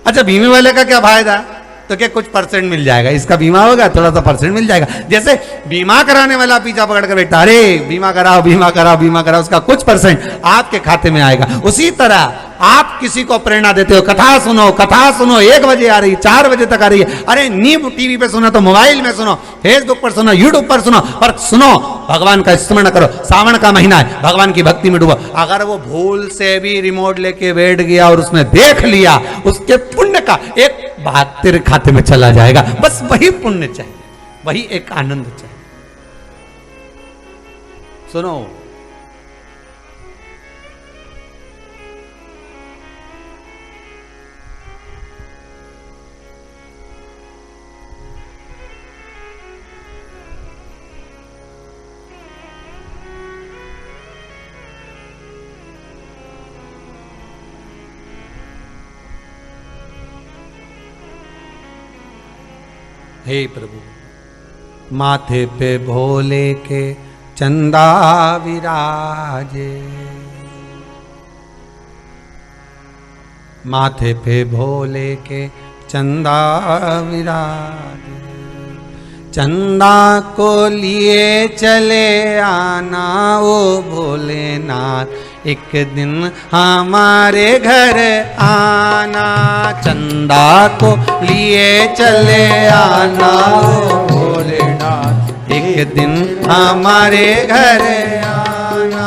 अच्छा, बीमे वाले का क्या फायदा? तो क्या कुछ परसेंट मिल जाएगा, इसका बीमा होगा थोड़ा सा परसेंट मिल जाएगा। जैसे बीमा कराने वाला पीछा पकड़ कर बैठा, अरे बीमा कराओ बीमा कराओ बीमा कराओ, उसका कुछ परसेंट आपके खाते में आएगा। उसी तरह आप किसी को प्रेरणा देते हो, कथा सुनो 1 बजे आ रही, 4 बजे तक आ रही है, अरे नींव टीवी पे सुनो तो मोबाइल में सुनो, फेसबुक पर सुनो, यूट्यूब पर सुनो, पर सुनो भगवान का स्मरण करो। सावन का महीना है, भगवान की भक्ति में डूबो। अगर वो भूल से भी रिमोट लेके बैठ गया और उसने देख लिया, उसके पुण्य का एक भाग तेरे खाते में चला जाएगा। बस वही पुण्य चाहिए, वही एक आनंद चाहिए। सुनो, हे प्रभु, माथे पे भोले के चंदा विराजे, माथे पे भोले के चंदा विराजे, चंदा को लिए चले आना ओ भोलेनाथ, एक दिन हमारे घर आना, चंदा को लिए चले आना ओ भोलेनाथ, एक दिन हमारे घर आना,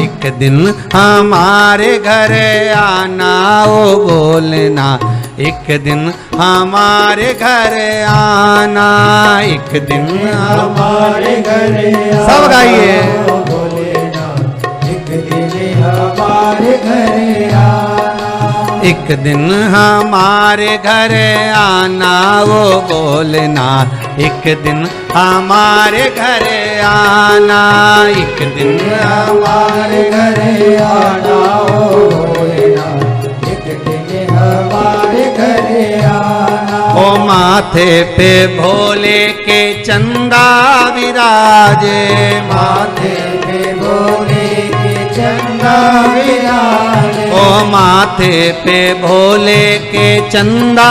एक दिन हमारे घर आना ओ भोलेनाथ, एक दिन हमारे घर आना, एक दिन हमारे घर सब गाइए। भोलेनाथ, एक दिन हमारे घर आना, एक दिन हमारे घर आना वो भोलेनाथ, एक दिन हमारे घर आना, एक दिन हमारे घर आना ओ भोलेनाथ, एक दिन हमारे घर आना। ओ माथे पे भोले के चंदा विराजे, माथे पे भोले के चंदा विराजे, ओ माथे पे भोले के चंदा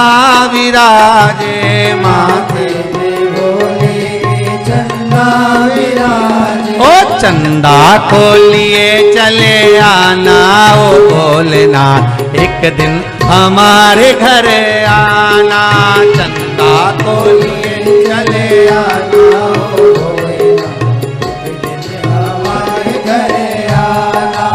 विराजे, माथे पे भोले के चंदा विराजे, ओ चंदा को लिए चले आना ओ भोलेनाथ, एक दिन हमारे घर आना, चंदा को लिए चले आना ओ भोलेनाथ, एक दिन हमारे घर आना,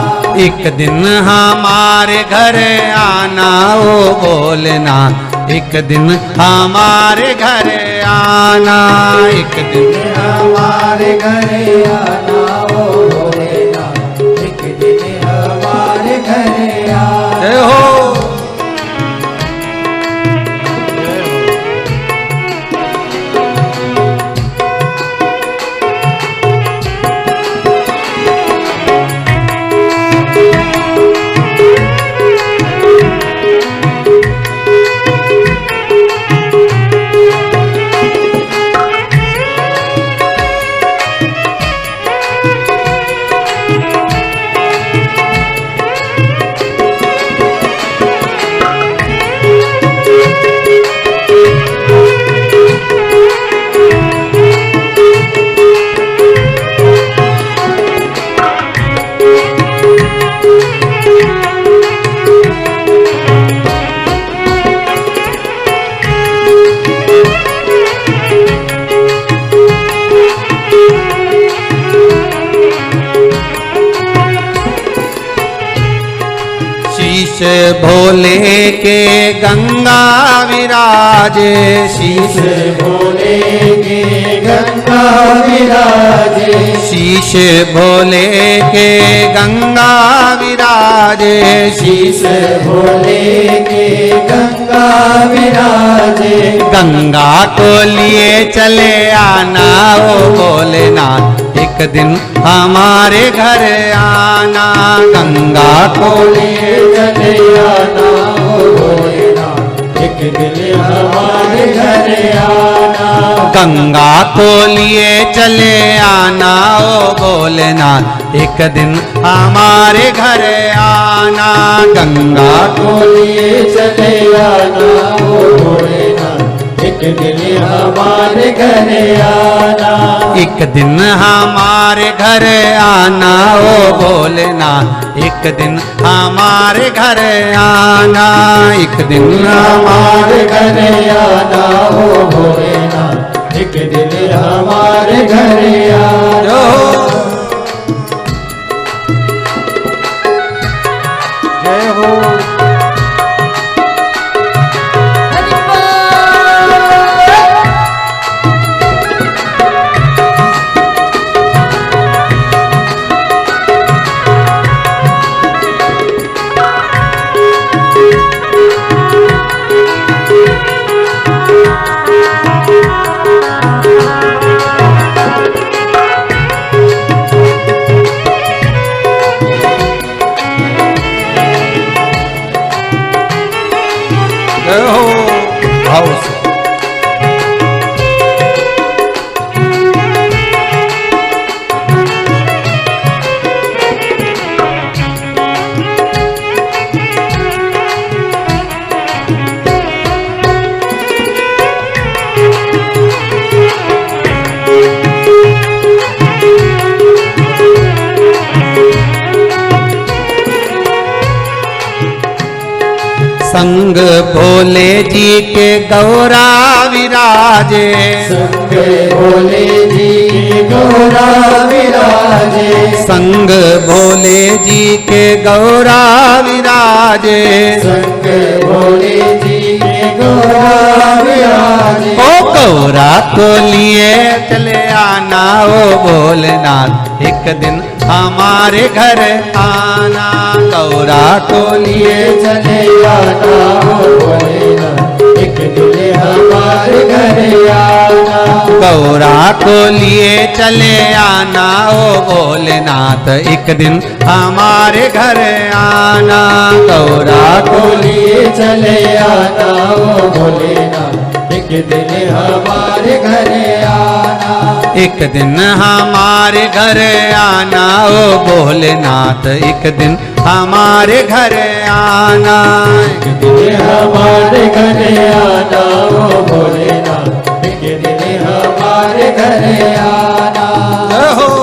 एक दिन हमारे घर आना ओ भोलेनाथ, एक दिन हमारे घर आना, एक दिन हमारे घर आना ओ भोलेनाथ, एक दिन हमारे घर आना। जय हो। शीश भोले के गंगा विराजे, शीश भोले के गंगा विराजे, शीश भोले के गंगा विराजे, शीश भोले के गंगा विराजे, गंगा को लिए चले आना ओ भोलेनाथ, एक दिन हमारे घर आना, गंगा को लिए चले आना ओ भोलेनाथ, एक दिन हमारे घर आना, गंगा को लिए चले आना ओ भोलेनाथ, एक दिन हमारे घर आना, गंगा को लिए चले आना ओ भोलेनाथ, एक दिन हमारे घर आना, एक दिन हमारे घर आना ओ भोलेनाथ, एक दिन हमारे घर आना, एक दिन हमारे घर आना ओ भोलेनाथ, एक दिन हमारे घर आना। जय हो। जय हो। भाव से संग भोले जी के गौरा विराजे, संग भोले जी के गौरा विराजे, संग भोले जी के गौरा विराजे, संग भोले जी के गौरा विराजे। ओ गौरा को लिए चले आना ओ भोलेनाथ, एक दिन हमारे घर आना। गौरा को लिए चले आना ओ भोलेनाथ, एक दिन हमारे घर आना। गौरा को लिए चले आना ओ भोलेनाथ, एक दिन हमारे घर आना। गौरा को लिए चले आना ओ भोलेनाथ, एक दिन हमारे घर आना। एक दिन हमारे घर आना ओ भोलेनाथ, एक दिन हमारे घर आना। एक दिन हमारे घर आना ओ भोलेनाथ, एक दिन हमारे घर आना। हो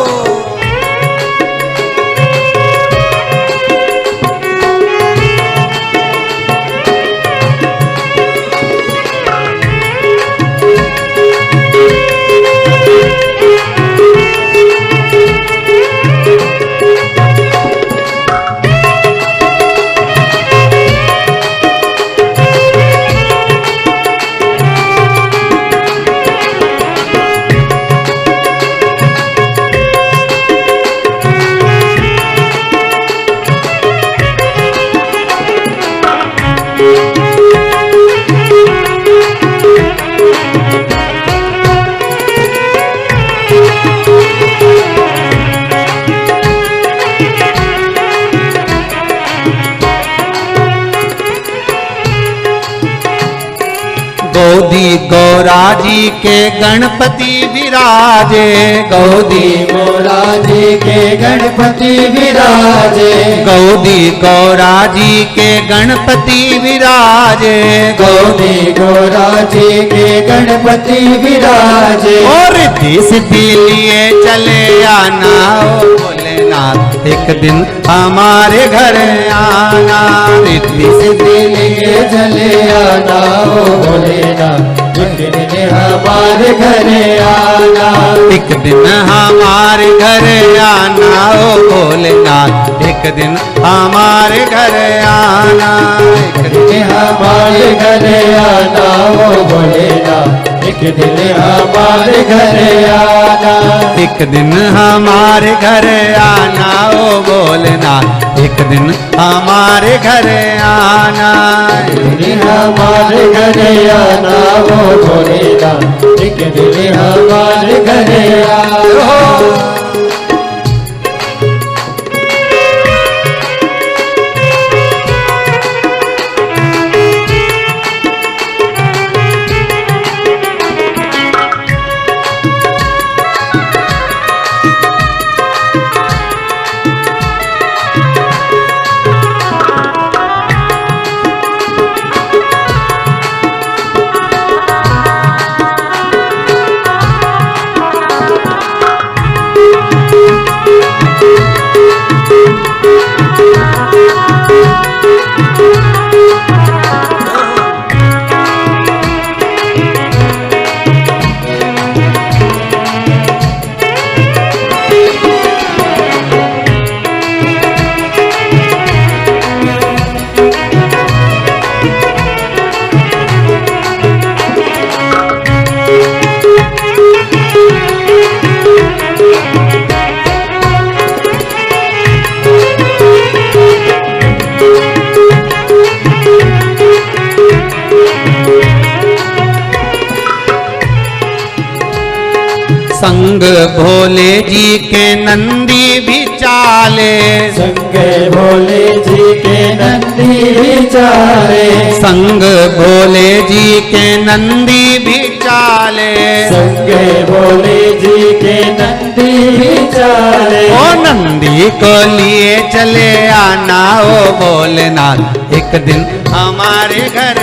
गौदी गौरा जी के गणपति विराजे, गौदी गौरा जी के गणपति विराजे, गौदी गौरा जी के गणपति विराजे, गौरी गौरा जी के गणपति विराजे। और रिद्धि सिद्धि लिए चले आना ओ भोलेनाथ, एक दिन हमारे घर आना। रिद्धि सिद्धि लिए चले आना ओ भोलेनाथ, एक दिन हमारे घर आना। एक दिन हमारे घर आना ओ भोलेनाथ, एक दिन हमारे घर आना। एक दिन हमारे घर आना ओ भोलेनाथ, एक दिन हमारे घर आना। एक दिन हमारे घर आना ओ भोलेनाथ, एक दिन हमारे घर आना। एक दिन हमारे घर आना ओ भोलेनाथ, एक दिन हमारे घर आना। संग भोले जी के नंदी भी चाले, संग भोले जी के नंदी विचारे, संग भोले जी के नंदी भी चाले, संग भोले जी के नंदी विचारे। ओ नंदी को लिए चले आना ओ भोलेनाथ, एक दिन हमारे घर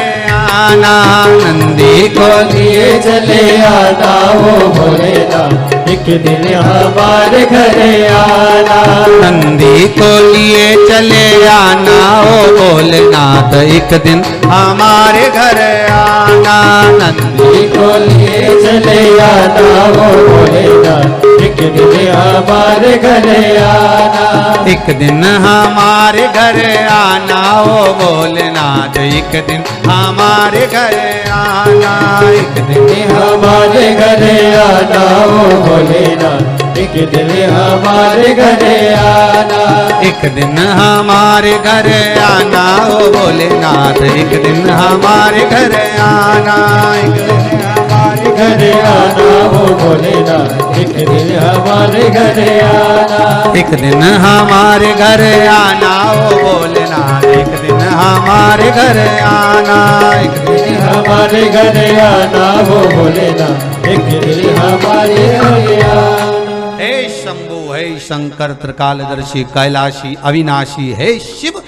आना, नंदी को लिए चले आना वो भोलेनाथ, एक दिन हमारे घर आना। नंदी को लिए चले आना ओ भोलेनाथ, एक दिन हमारे घर आना। नंदी को लिए चले आना वो भोलेनाथ, एक दिन हमारे घर आना। एक दिन हमारे घर आना ओ भोलेनाथ, एक दिन हमारे घर आना। एक दिन हमारे घर आना वो भोलेनाथ, एक दिन हमारे घर आना। एक दिन हमारे घर आना ओ भोलेनाथ, एक दिन हमारे घर आना। एक दिन हमारे घर आना वो भोलेनाथ, एक दिन हमारे घर आना। एक दिन हमारे घर आना ओ भोलेनाथ, एक दिन हमारे घर आना। एक दिन हमारे घर आना वो भोलेनाथ, एक दिन हमारे घर आना। हे शंभु, हे शंकर, त्रिकालदर्शी, कैलाशी, अविनाशी, हे शिव,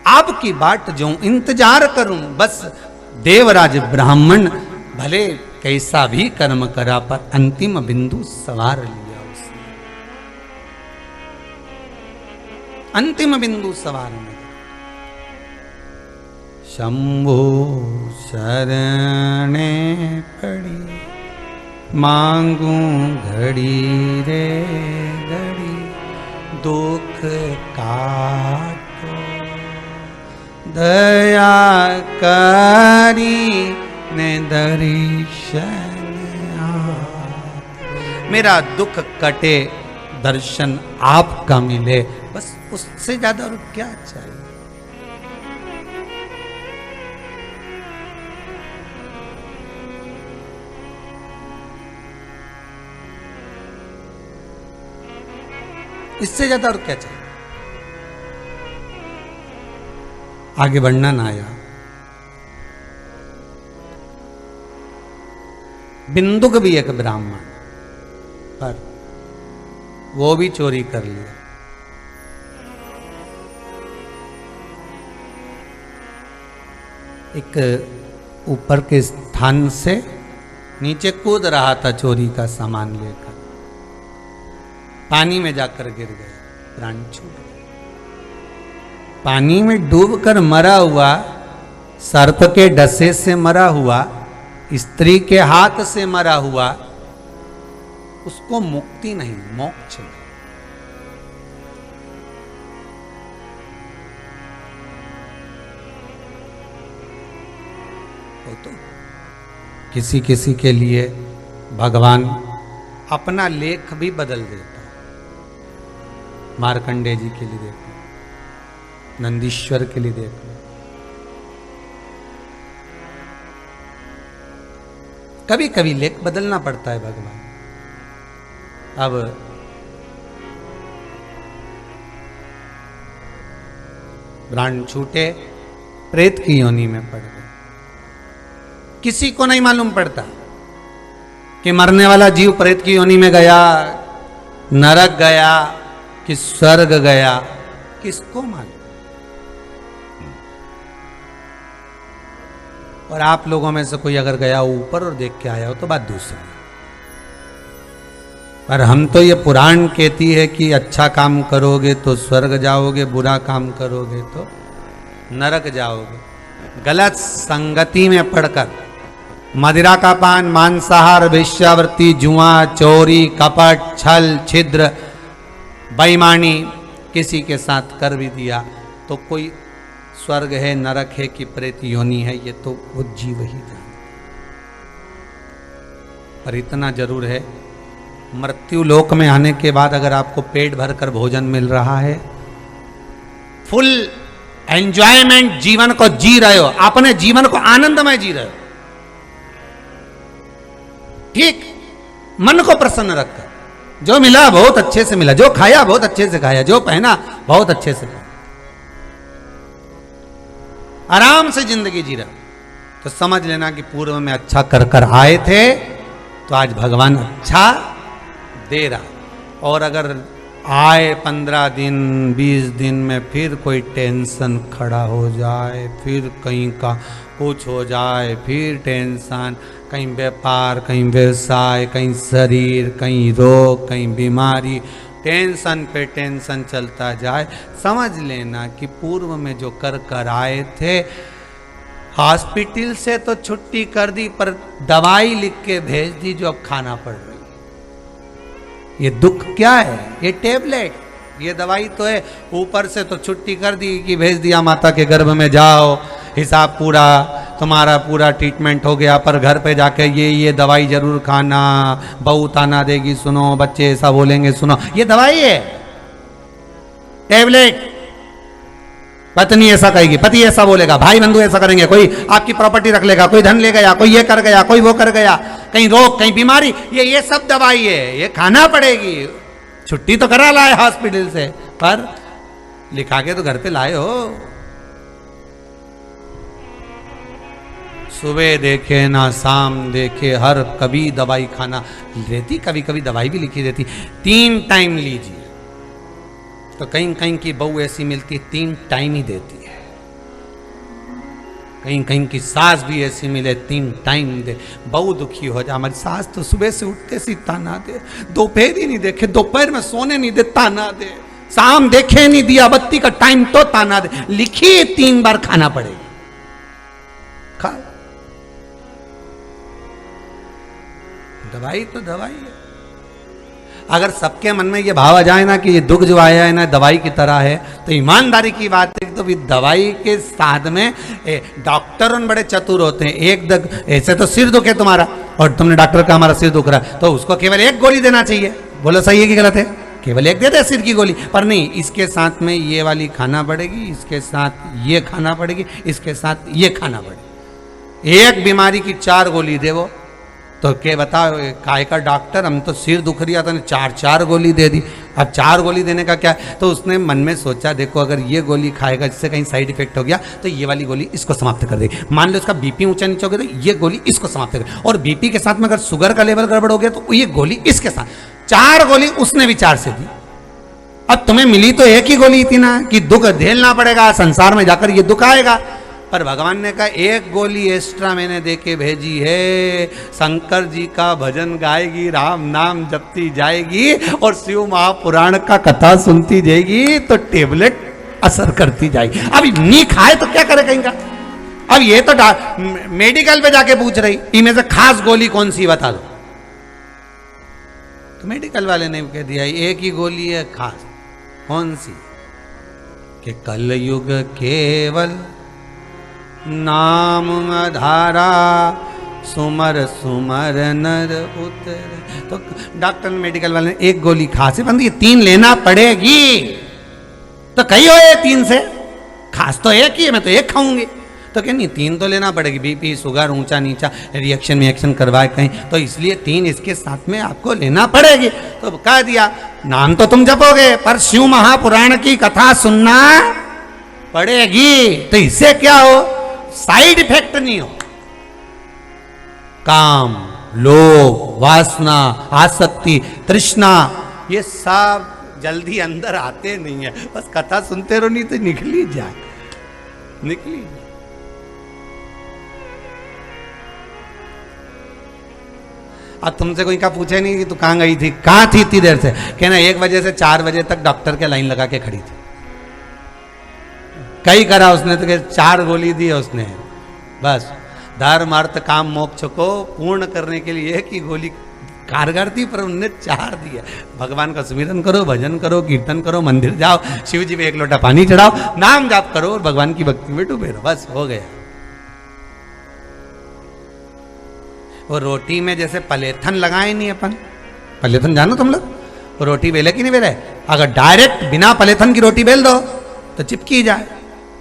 आपकी बाट जो इंतजार करूं, बस देवराज ब्राह्मण भले कैसा भी कर्म करा, पर अंतिम बिंदु सवार लिया उसने, अंतिम बिंदु सवार में। शंभु शरणे पड़ी, मांगू घड़ी रे घड़ी, दुख काटो दया करी ने दर्शन आप। मेरा दुख कटे, दर्शन आपका मिले, बस उससे ज्यादा और क्या चाहिए। इससे ज्यादा और क्या चाहिए। आगे बढ़ना ना आया। बिंदुक भी एक ब्राह्मण, पर वो भी चोरी कर लिया। एक ऊपर के स्थान से नीचे कूद रहा था चोरी का सामान लेकर, पानी में जाकर गिर गया, प्राण छूट गया। पानी में डूबकर मरा हुआ, सर्प के डसे से मरा हुआ, स्त्री के हाथ से मरा हुआ, उसको मुक्ति नहीं, मोक्ष नहीं। वो तो किसी किसी के लिए भगवान अपना लेख भी बदल देता है। मार्कंडेय जी के लिए देखो, नंदीश्वर के लिए देखो, कभी कभी लेख बदलना पड़ता है भगवान। अब प्राण छूटे, प्रेत की योनि में पड़ गए। किसी को नहीं मालूम पड़ता कि मरने वाला जीव प्रेत की योनि में गया, नरक गया कि स्वर्ग गया, किसको मालूम। और आप लोगों में से कोई अगर गया ऊपर और देख के आया हो तो बात दूसरी, पर हम तो ये पुराण कहती है कि अच्छा काम करोगे तो स्वर्ग जाओगे, बुरा काम करोगे तो नरक जाओगे। गलत संगति में पड़कर मदिरा का पान, मांसाहार, वेश्यावृत्ति, जुआ, चोरी, कपट, छल, छिद्र, बेईमानी किसी के साथ कर भी दिया तो कोई स्वर्ग है, नरक है कि प्रेत योनि है, ये तो वो जीव ही जाने। पर इतना जरूर है, मृत्यु लोक में आने के बाद अगर आपको पेट भरकर भोजन मिल रहा है, फुल एंजॉयमेंट जीवन को जी रहे हो, अपने जीवन को आनंदमय जी रहे हो, ठीक, मन को प्रसन्न रखकर, जो मिला बहुत अच्छे से मिला, जो खाया बहुत अच्छे से खाया, जो पहना बहुत अच्छे से पहना, आराम से जिंदगी जी रहा, तो समझ लेना कि पूर्व में अच्छा कर कर आए थे तो आज भगवान अच्छा दे रहा। और अगर आए 15 दिन 20 दिन में फिर कोई टेंशन खड़ा हो जाए, फिर कहीं का कुछ हो जाए, फिर टेंशन, कहीं व्यापार, कहीं व्यवसाय, कहीं शरीर, कहीं रोग, कहीं बीमारी, टेंशन पे टेंशन चलता जाए। समझ लेना कि पूर्व में जो कर आए थे, हॉस्पिटल से तो छुट्टी कर दी पर दवाई लिख के भेज दी जो अब खाना पड़ रही। ये दुख क्या है? ये टेबलेट, ये दवाई तो है। ऊपर से तो छुट्टी कर दी कि भेज दिया माता के गर्भ में जाओ, हिसाब पूरा, तुम्हारा पूरा ट्रीटमेंट हो गया, पर घर पे जाके ये दवाई जरूर खाना, बहू ताना देगी सुनो, बच्चे ऐसा बोलेंगे सुनो। ये दवाई है, टेबलेट। पत्नी ऐसा कहेगी, पति ऐसा बोलेगा, भाई बंधु ऐसा करेंगे, कोई आपकी प्रॉपर्टी रख लेगा, कोई धन ले गया, कोई ये कर गया, कोई वो कर गया, कहीं रोग, कहीं बीमारी, ये सब दवाई है, ये खाना पड़ेगी। छुट्टी तो करा लाए हॉस्पिटल से, पर लिखा के तो घर पे लाए हो। सुबह देखे ना शाम देखे, हर कभी दवाई खाना रहती, कभी कभी दवाई भी लिखी रहती, 3 टाइम लीजिए। तो कहीं कहीं की बहू ऐसी मिलती है 3 टाइम ही देती है, कहीं कहीं की सास भी ऐसी मिले 3 टाइम दे। बहू दुखी हो जाए, हमारी सास तो सुबह से उठते सी ताना दे, दोपहर ही नहीं देखे, दोपहर में सोने नहीं दे ताना दे, शाम देखे नहीं दिया बत्ती का टाइम तो ताना दे। लिखी 3 बार खाना पड़ेगा, खा। दवाई तो दवाई है। अगर सबके मन में ये भाव आ जाए ना कि ये दुख जो आया है ना दवाई की तरह है, तो ईमानदारी की बात है तो भी दवाई के साथ में डॉक्टर बड़े चतुर होते हैं। एक ऐसे तो सिर दुखे तुम्हारा और तुमने डॉक्टर का हमारा सिर दुख रहा है तो उसको केवल 1 गोली देना चाहिए। बोलो सही है कि गलत है? केवल 1 दे दे सिर की गोली, पर नहीं, इसके साथ में ये वाली खाना पड़ेगी, इसके साथ ये खाना पड़ेगी, इसके साथ ये खाना पड़ेगी। एक बीमारी की 4 गोली दे वो, तो क्या बताओ काय का डॉक्टर, हम तो सिर दुख रहा था 4 गोली दे दी। अब 4 गोली देने का क्या है? तो उसने मन में सोचा देखो अगर ये गोली खाएगा जिससे कहीं साइड इफेक्ट हो गया तो ये वाली गोली इसको समाप्त कर देगी। मान लो इसका बीपी ऊंचा नीचे हो गया तो ये गोली इसको समाप्त कर, और बीपी के साथ में अगर शुगर का लेवल गड़बड़ हो गया तो ये गोली इसके साथ। 4 गोली उसने विचार से दी। अब तुम्हें मिली तो एक ही गोली थी ना कि दुख झेलना पड़ेगा, संसार में जाकर ये दुख आएगा, पर भगवान ने कहा 1 गोली एक्स्ट्रा मैंने देके भेजी है। शंकर जी का भजन गाएगी, राम नाम जपती जाएगी और शिव महापुराण का कथा सुनती जाएगी तो टेबलेट असर करती जाएगी। अब नहीं खाए तो क्या करे कहीं का? अब ये तो मेडिकल पे जाके पूछ रही इनमें से खास गोली कौन सी बता दो, तो मेडिकल वाले ने कह दिया 1 ही गोली है खास। कौन सी? कि कलयुग केवल नाम आधारा, सुमर सुमर नर उतर। तो डॉक्टर मेडिकल वाले ने 1 गोली खांसी बंद, ये 3 लेना पड़ेगी। तो कही हो ये 3 से खास तो 1 ही है, मैं तो 1 खाऊंगी। तो क्या नहीं 3 तो लेना पड़ेगी, बीपी शुगर ऊंचा नीचा रिएक्शन करवाए कहीं, तो इसलिए 3 इसके साथ में आपको लेना पड़ेगी। तो कह दिया नाम तो तुम जपोगे पर शिव महापुराण की कथा सुनना पड़ेगी। तो इससे क्या हो, साइड इफेक्ट नहीं हो। काम, लोभ, वासना, आसक्ति, तृष्णा, ये सब जल्दी अंदर आते नहीं है। बस कथा सुनते रहो, नहीं तो निकली जाए, निकली जाए। अब तुमसे कोई का पूछे नहीं कि तू कहाँ गई थी, कहाँ थी इतनी देर से? कहना 1 बजे से 4 बजे तक डॉक्टर के लाइन लगा के खड़ी थी। कई करा उसने तो 4 गोली दी है उसने। बस धर्म अर्थ काम मोक्ष को पूर्ण करने के लिए 1 ही गोली कारगर थी, पर उनने 4 दिया। भगवान का सुमिरन करो, भजन करो, कीर्तन करो, मंदिर जाओ, शिव जी में 1 लोटा पानी चढ़ाओ, नाम जाप करो और भगवान की भक्ति में डूबे रहो, बस हो गया। वो रोटी में जैसे पलेथन लगाए नहीं अपन, पलेथन जानो तुम लोग, रोटी बेले कि नहीं बेले? अगर डायरेक्ट बिना पलेथन की रोटी बेल दो तो चिपकी जाए,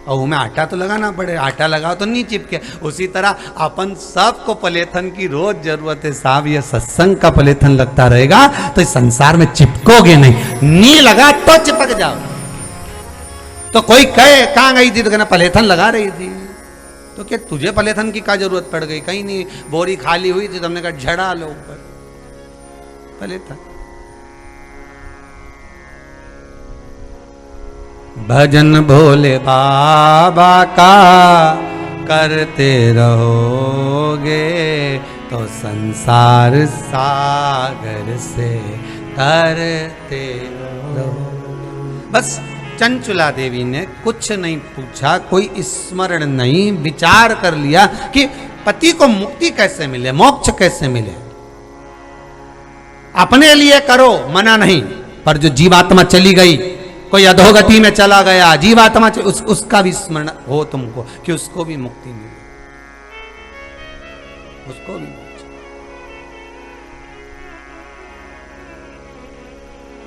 और उसमें आटा तो लगाना पड़े, आटा लगाओ तो नहीं चिपके। उसी तरह अपन सबको पलेथन की रोज जरूरत है साहब। ये सत्संग का पलेथन लगता रहेगा तो इस संसार में चिपकोगे नहीं लगा तो चिपक जाओ। तो कोई कहे कहाँ गई थी, तो कहना पलेथन लगा रही थी। तो क्या तुझे पलेथन की क्या जरूरत पड़ गई? कहीं नहीं, बोरी खाली हुई थी तो हमने कहा झड़ा लो ऊपर पलेथन। भजन भोले बाबा का करते रहोगे तो संसार सागर से तरते रहोगे। बस चंचुला देवी ने कुछ नहीं पूछा, कोई स्मरण नहीं, विचार कर लिया कि पति को मुक्ति कैसे मिले, मोक्ष कैसे मिले। अपने लिए करो, मना नहीं, पर जो जीवात्मा चली गई, कोई अधोगति में चला गया, जीवात्मा उसका भी स्मरण हो तुमको कि उसको भी मुक्ति मिले, उसको भी मोक्ष,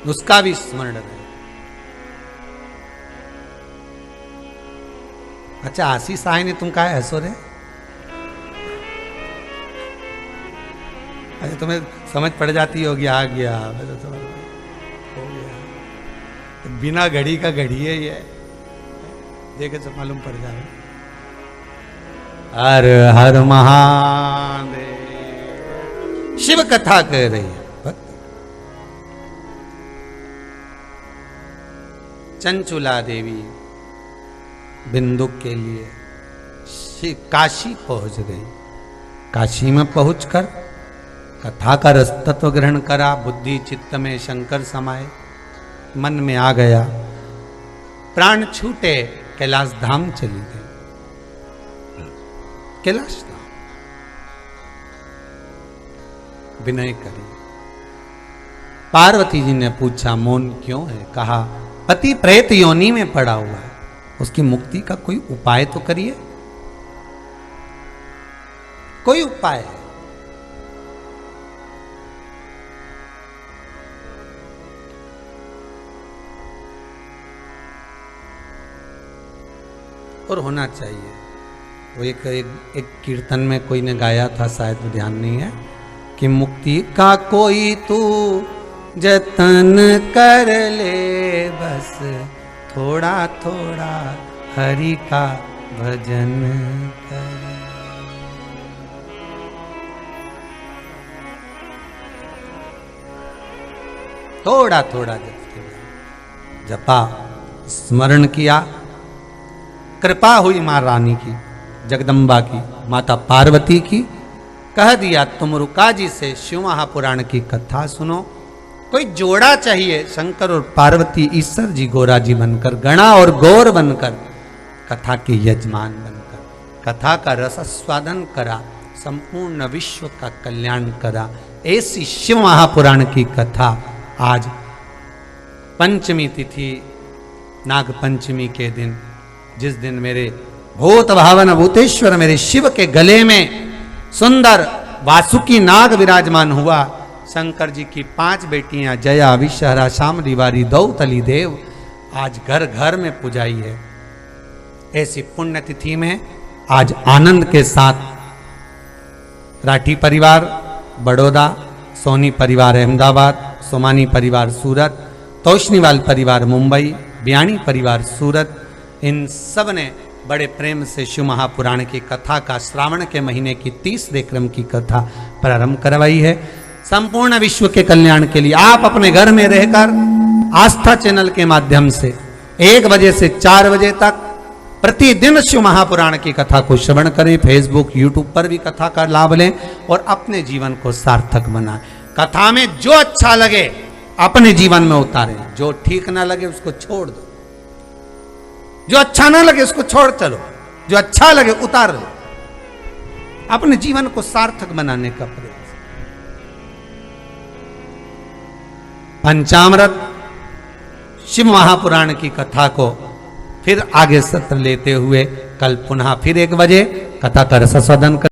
उसका भी स्मरण रहे। अच्छा आशीष आए ने तुम कहा हंसो रे? अच्छा तुम्हें समझ पड़ जाती होगी, आ गया तो हो गया, बिना घड़ी का घड़ी है ये, देखे तो मालूम पड़ जाए। हर हर महादेव। शिव कथा कह रही है चंचुला देवी बिंदु के लिए काशी पहुंच गई। काशी में पहुंचकर कथा का रस तत्व ग्रहण करा, बुद्धि चित्त में शंकर समाये, मन में आ गया, प्राण छूटे, कैलाश धाम चली गई। कैलाश धाम विनय करी। पार्वती जी ने पूछा मौन क्यों है? कहा पति प्रेत योनि में पड़ा हुआ है, उसकी मुक्ति का कोई उपाय तो करिए, कोई उपाय है? और होना चाहिए। वो एक कीर्तन में कोई ने गाया था, शायद ध्यान नहीं है, कि मुक्ति का कोई तू जतन कर ले, बस थोड़ा थोड़ा हरि का भजन कर। थोड़ा थोड़ा जपा, स्मरण किया, कृपा हुई मां रानी की, जगदम्बा की, माता पार्वती की। कह दिया तुम रुका जी से शिव महापुराण की कथा सुनो। कोई जोड़ा चाहिए, शंकर और पार्वती, ईश्वर जी गोरा जी बनकर, गणा और गौर बनकर, कथा के यजमान बनकर कथा का रस स्वादन करा, संपूर्ण विश्व का कल्याण करा। ऐसी शिव महापुराण की कथा आज पंचमी तिथि, नाग पंचमी के दिन, जिस दिन मेरे भूत भावन भूतेश्वर मेरे शिव के गले में सुंदर वासुकी नाग विराजमान हुआ। शंकर जी की 5 बेटियां जया, विषहरा, शामली वारी, दौतली देव आज घर घर में पुजाई है। ऐसी पुण्यतिथि में आज आनंद के साथ राठी परिवार बड़ौदा, सोनी परिवार अहमदाबाद, सोमानी परिवार सूरत, तोशनीवाल परिवार मुंबई, बियाणी परिवार सूरत, इन सब ने बड़े प्रेम से शिव महापुराण की कथा का श्रावण के महीने की 30वें क्रम की कथा प्रारंभ करवाई है। संपूर्ण विश्व के कल्याण के लिए आप अपने घर में रहकर आस्था चैनल के माध्यम से 1 बजे से 4 बजे तक प्रतिदिन शिव महापुराण की कथा को श्रवण करें। फेसबुक यूट्यूब पर भी कथा का लाभ लें और अपने जीवन को सार्थक बनाएं। कथा में जो अच्छा लगे अपने जीवन में उतारें, जो ठीक ना लगे उसको छोड़ दो, जो अच्छा ना लगे उसको छोड़ चलो, जो अच्छा लगे उतार लो। अपने जीवन को सार्थक बनाने का प्रयास। पंचामृत शिव महापुराण की कथा को फिर आगे सत्र लेते हुए कल पुनः फिर 1 बजे कथा का रसास्वादन कर